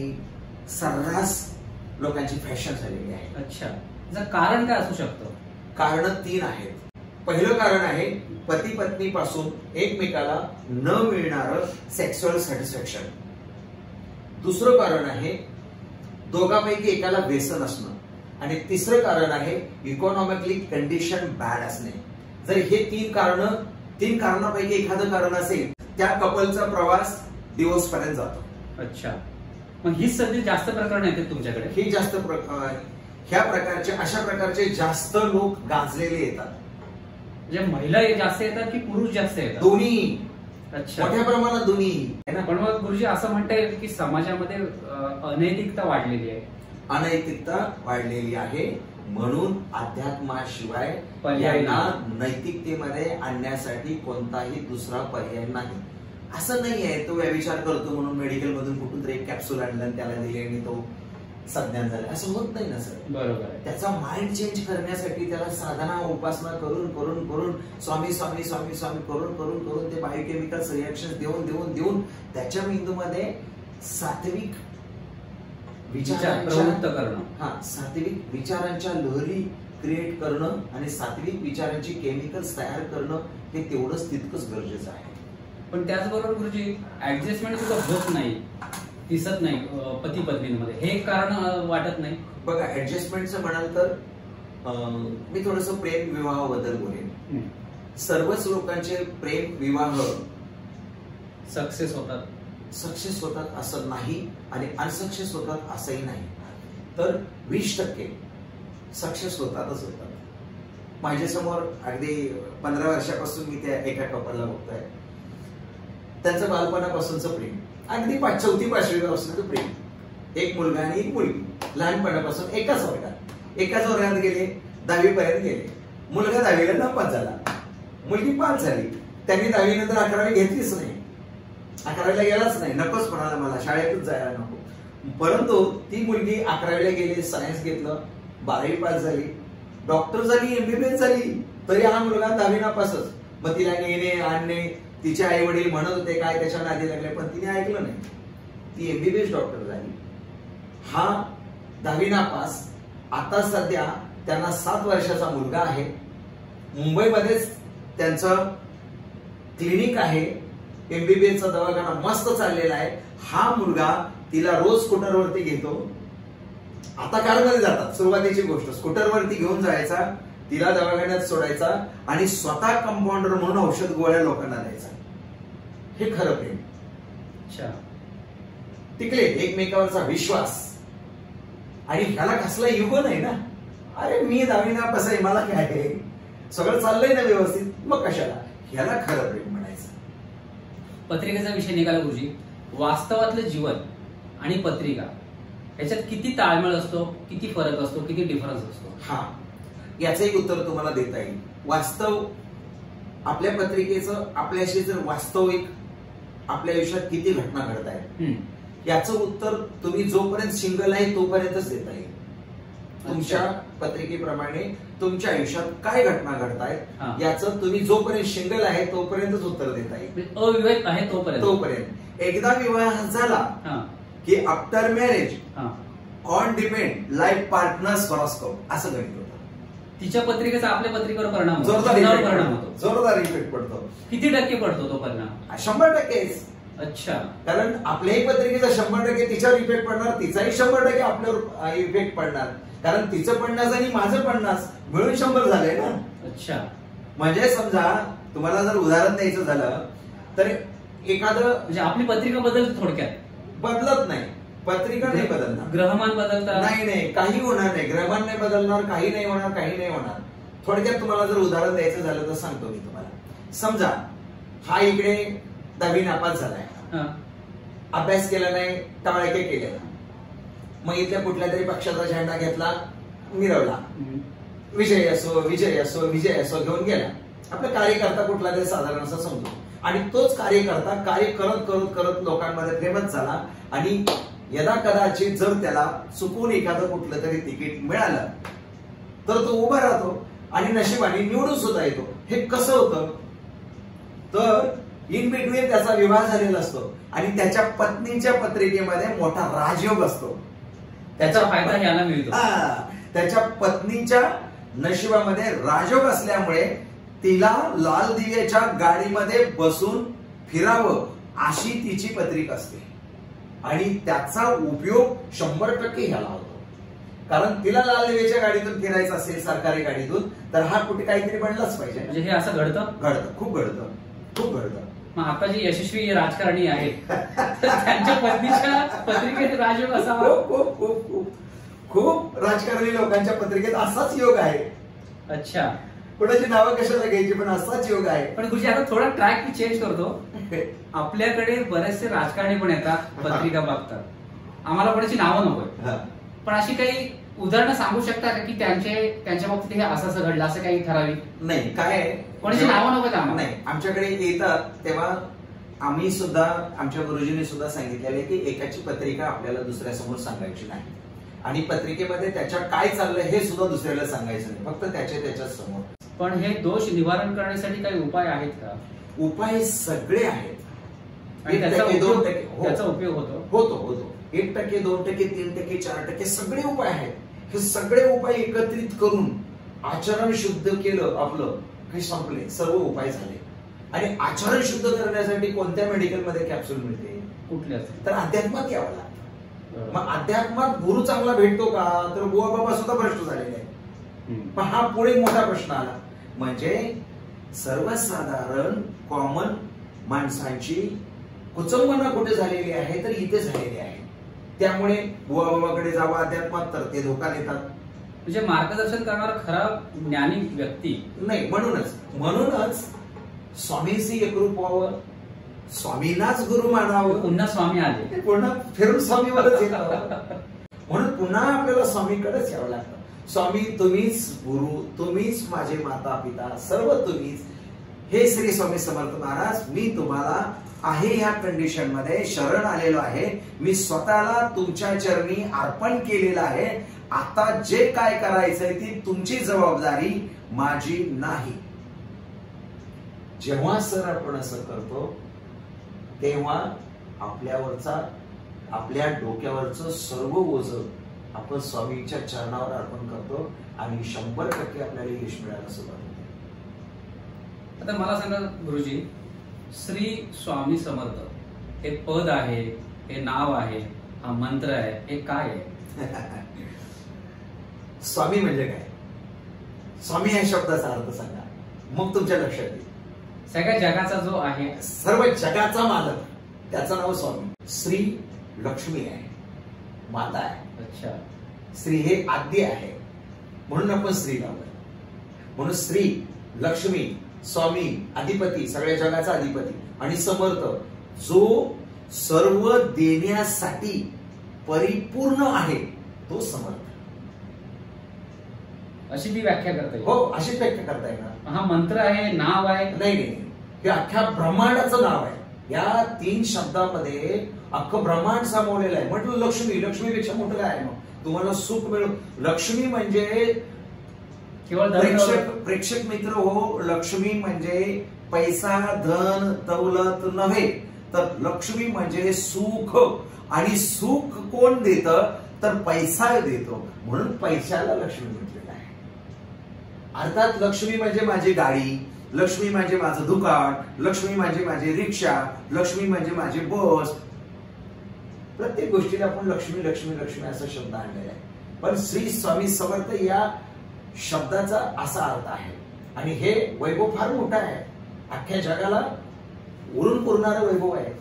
सर्रास लोकांची फॅशन झालेली आहे. अच्छा, जर कारण काय असू शकतं? कारण 3 आहेत. पहिलं कारण आहे पती पत्नी पासून एकमेकाला न मिळणारं सेक्सुअल सॅटिस्फॅक्शन. दुसरं कारण आहे दोघांपैकी एकाला व्यसन असणं. आणि तिसरं कारण आहे इकॉनॉमिकली कंडिशन बॅड असणे. जर हे 3 कारणापैकी एखादं कारण असेल त्या कपलचा प्रवास डिवोर्स पर्यंत जातो. अच्छा, मग ही सध्या जास्त प्रकरण येते तुमच्याकडे? ही जास्त अशा प्रकारचे जास्त लोक गाजलेले येतात. म्हणजे महिला जास्त येतात की पुरुष जास्त येतात? दोन्ही. अच्छा, मोठ्या प्रमाणात दोन्ही. पण मग गुरुजी असं म्हणता येईल की समाजामध्ये अनैतिकता वाढलेली आहे. अनैतिकता वाढलेली आहे म्हणून अध्यात्माशिवाय पर्याय यांना नाही. नैतिकतेमध्ये आणण्यासाठी कोणताही दुसरा पर्याय नाही. असं नाहीये तो व्यभिचार करतो म्हणून मेडिकल मधून कुठून तरी एक कॅप्सूल आणलं आणि त्याला दिले आणि तो संज्ञान झाला, असं होत नाही ना सर. बरोबर आहे. त्याचा माइंड चेंज करण्यासाठी त्याला साधना उपासना करून करून करून स्वामी स्वामी स्वामी स्वामी करून करून करून ते बायोकेमिकल्स रिएक्शन देऊन देऊन देऊन त्याच्या मेंदूमध्ये सात्विक प्रवृत्त करणं, सात्विक विचारांच्या लहरी क्रिएट करणं आणि सात्विक विचारांची केमिकल्स तयार करणं हे तेवढंच तितकंच गरजेचं आहे. पण त्याचबरोबर गुरुजी ऍडजस्टमेंट सुद्धा होत नाही, दिसत नाही पती पत्नीमध्ये, हे कारण वाटत नाही? बघा, ऍडजस्टमेंटचं म्हणाल तर मी थोडस प्रेम विवाहाबद्दल बोलेन. सर्वच लोकांचे प्रेम विवाह सक्सेस होतात असं नाही आणि अनसक्सेस होतात असंही नाही. तर 20% सक्सेस होतातच होतात. माझ्यासमोर अगदी 15 वर्षापासून मी त्या एका कपलला बघतोय. त्यांचं बालपणापासूनचं प्रेम, अगदी 4थी 5वी पासूनचं प्रेम. एक मुलगा आणि एक मुलगी लहानपणापासून एकाच वर्गात गेले, 10वी पर्यंत गेले. मुलगा 10वीला नापास झाला, मुलगी पास झाली. त्यांनी 10वी नंतर 11वी घेतलीच नाही, 11वीला गेलाच नाही, नकोच म्हणाला, मला शाळेतच जायला नको. परंतु ती मुलगी 11वीला गेली, सायन्स घेतलं, 12वी पास झाली, डॉक्टर झाली, MBBS झाली. तरी हा मुलगा 10वी नापासच. मग तिला नेणे आणणे, तिचे आई वडील म्हणत होते काय त्याच्या नादी लागले, पण तिने ऐकलं नाही. ती MBBS डॉक्टर झाली, हा 10वी नापास. आता सध्या त्यांना 7 वर्षाचा मुलगा आहे. मुंबईमध्येच त्यांचं क्लिनिक आहे, MBBSचा दवाखाना मस्त चाललेला आहे. हा मुलगा तिला रोज स्कूटरवरती घेतो. आता कारमध्ये जातात, सुरुवातीची गोष्ट, स्कूटरवरती घेऊन जायचा, तिला दवाखान्यात सोडायचा आणि स्वतः कंपाऊंडर म्हणून औषध गोळ्या लोकांना द्यायचा. हे खरं प्रेम. टिकले एकमेकावरचा विश्वास. आणि ह्याला कसला युगो नाही ना. अरे मी 10वी नापास आहे, मला काय आहे, सगळं चाललंय ना व्यवस्थित, मग कशाला. ह्याला खरं प्रेम म्हणायचं. पत्रिकेचा विषय निघाला गुरुजी. वास्तवातलं जीवन आणि पत्रिका याच्यात किती ताळमेळ असतो, किती फरक असतो, किती डिफरन्स असतो? याचं एक उत्तर तुम्हाला देता येईल. वास्तव आपल्या पत्रिकेचं आपल्याशी जर वास्तविक आपल्या आयुष्यात किती घटना घडत आहेत याचं उत्तर तुम्ही जोपर्यंत सिंगल आहे तोपर्यंतच देता येईल. तुमच्या पत्रिकेप्रमाणे तुमच्या आयुष्यात काय घटना घडतायत याचं तुम्ही जोपर्यंत सिंगल आहे तोपर्यंतच उत्तर देता येईल. अविवाहित आहे तोपर्यंत. एकदा विवाह झाला की after marriage on depend life partners horoscope असं गणित होतं. तिच्या पत्रिकेचा आपल्या पत्रिकेवर परिणाम जोरदार इफेक्ट पडतो. किती टक्के पडतो तो परिणाम? 100%. अच्छा. कारण आपल्याही पत्रिकेचा 100% तिच्यावर इफेक्ट पडणार, तिचाही 100% आपल्यावर इफेक्ट पडणार. कारण तिचं 50 आणि माझं 50 मिळून 100 झालंय ना. अच्छा. म्हणजे समजा तुम्हाला जर उदाहरण द्यायचं झालं तर एखादं, म्हणजे आपली पत्रिका बदलत थोडक्यात बदलत नाही, पत्रिका नाही बदलणार, ग्रहमान बदलतात नाही, काही होणार नाही. ग्रहमान नाही बदलणार, काही नाही होणार. थोडक्यात तुम्हाला जर उदाहरण द्यायचं झालं तर सांगतो मी तुम्हाला. समजा हा इकडे 10वी नापास झालाय, अभ्यास केला नाही, टवाळके केले, मग इथल्या कुठल्या तरी पक्षाचा झेंडा घेतला, मिरवला, विजय असो घेऊन गेला. आपला कार्यकर्ता कुठला तरी साधारण असं समजू. आणि तोच कार्यकर्ता कार्य करत करत करत लोकांमध्ये फेमस झाला आणि यदा कदाचित जर त्याला चुकून एखादं कुठलं तरी तिकीट मिळालं तर तो उभा राहतो आणि नशिबाने निवडून सुद्धा येतो. हे कसं होतं तर इन बिटवीन त्याचा विवाह झालेला असतो आणि त्याच्या पत्नीच्या पत्रिकेमध्ये मोठा राजयोग असतो. त्याचा फायदा याला मिळतो. त्याच्या पत्नीच्या नशिबामध्ये राजयोग असल्यामुळे तिला लाल दिव्याच्या गाडीमध्ये बसून फिरावं अशी तिची पत्रिका असते आणि त्याचा उपयोग 100% ह्याला होतो. कारण तिला लाल दिव्याच्या गाडीतून फिरायचं असेल सरकारी गाडीतून तर हा कुठे काहीतरी बनलाच पाहिजे. म्हणजे हे असं घडतं खूप घडतं. मग आता जे यशस्वी राजकारणी आहेत त्यांच्या पत्नीच्या पत्रिकेत राजयोग असावा. खूप राजकारणी लोकांच्या पत्रिकेत असाच योग आहे. अच्छा, कोणाची नावं कशाला घ्यायची पण असाच योग आहे. पण गुरुजी आता थोडा ट्रॅक चेंज करतो. आपल्याकडे बरेचसे राजकारणी पण येतात पत्रिका बघतात. आम्हाला कोणाची नावं नकोय पण अशी काही उदाहरणं सांगू शकता का की त्यांच्या बाबतीत हे असं घडलं असं काही ठराविक? नाही, काय कोणाची नावं नको आम्हाला. नाही, आमच्याकडे येतात तेव्हा आम्ही सुद्धा आमच्या गुरुजींनी सुद्धा सांगितलेले की एकाची पत्रिका आपल्याला दुसऱ्यासमोर सांगायची नाही आणि पत्रिकेमध्ये त्याच्या काय चाललंय हे सुद्धा दुसऱ्याला सांगायचं नाही, फक्त त्याच्या समोर. पण हे दोष निवारण करण्यासाठी काही उपाय आहेत का? उपाय सगळे आहेत. त्याचा उपयोग होतो 1%, 2%, 3%, 4% सगळे उपाय आहेत. हे सगळे उपाय एकत्रित करून आचरण शुद्ध केलं आपलं काही संपले, सर्व उपाय झाले. आणि आचरण शुद्ध करण्यासाठी कोणत्या मेडिकलमध्ये कॅप्सूल मिळते? कुठल्या? तर अध्यात्मात यावं लागतं. मग अध्यात्मात गुरु चांगला भेटतो का? तर बुवा बाबा सुद्धा भ्रष्ट झालेले आहे. पण हा पुढे मोठा प्रश्न आला म्हणजे सर्वसाधारण कॉमन माणसांची कुचंबना कुठे झालेली आहे तर इथे झालेली आहे. त्यामुळे बुवा बाबाकडे जावं अध्यात्मात तर ते धोका देतात. म्हणजे मार्गदर्शन करणारा खरा ज्ञानी व्यक्ती नाही. म्हणूनच स्वामींशी एकरूप व्हावं, स्वामींनाच गुरु मानावं. पुन्हा स्वामी आले, पुन्हा फिरून स्वामीवरच येतं. म्हणून पुन्हा आपल्याला स्वामीकडेच यावं लागतं. स्वामी तुम्हीच गुरु, तुम्हीच माझे माता पिता, सर्व तुम्हीच. हे श्री स्वामी समर्थ महाराज, मी तुम्हाला आहे ह्या कंडिशन मध्ये शरण आलेलो आहे. मी स्वतःला तुमच्या चरणी अर्पण केलेलं आहे. आता जे काय करायचंय ती तुमची जबाबदारी, माझी नाही. जेव्हा सर आपण असं करतो तेव्हा आपल्या डोक्यावरचं सर्व ओझं आपण स्वामींच्या चरणावर अर्पण करतो आणि 100% आपल्याला यश मिळायला सुरुवात होते. आता मला सांगा गुरुजी, श्री स्वामी समर्थ हे पद आहे, हे नाव आहे, हा मंत्र आहे, हे काय आहे? स्वामी म्हणजे काय? स्वामी या शब्दाचा अर्थ सांगा, मग तुमच्या लक्षात येईल. सगळ्या जगाचा जो आहे, सर्व जगाचा मालक, त्याचं नाव स्वामी. श्री लक्ष्मी आहे, माता आहे. अच्छा, श्री हे आद्य आहे म्हणून आपण श्री लावलं. म्हणून श्री लक्ष्मी स्वामी अधिपती, सगळ्या जगाचा अधिपती आणि समर्थ जो सर्व देण्यासाठी परिपूर्ण आहे तो समर्थ. अशी ती व्याख्या करता येईल. हो, अशी व्याख्या करता येणार. हा मंत्र आहे, नाव आहे? नाही, हे अख्ख्या ब्रह्मांडाचं नाव आहे. या 3 शब्दामध्ये अख्खं ब्रह्मांड सामावलेलं आहे. म्हटलं लक्ष्मीपेक्षा मोठं काय आहे? मग तुम्हाला सुख मिळू. लक्ष्मी म्हणजे केवळ प्रेक्षक मित्र हो, लक्ष्मी म्हणजे पैसा धन दौलत नव्हे, तर लक्ष्मी म्हणजे सुख. आणि सुख कोण देतं तर पैसा देतो, म्हणून पैशाला लक्ष्मी म्हटलेलं आहे. अर्थात लक्ष्मी म्हणजे माझी गाडी, लक्ष्मी म्हणजे माझं दुकान, लक्ष्मी म्हणजे माझी रिक्षा, लक्ष्मी म्हणजे माझी बस. प्रत्येक गोष्टीला आपण लक्ष्मी लक्ष्मी लक्ष्मी असा शब्द आणलेला आहे. पण श्री स्वामी समर्थ या शब्दाचा असा अर्थ आहे आणि हे वैभव फार मोठा आहे. अख्ख्या जगाला उरून पुरणारं वैभव आहे.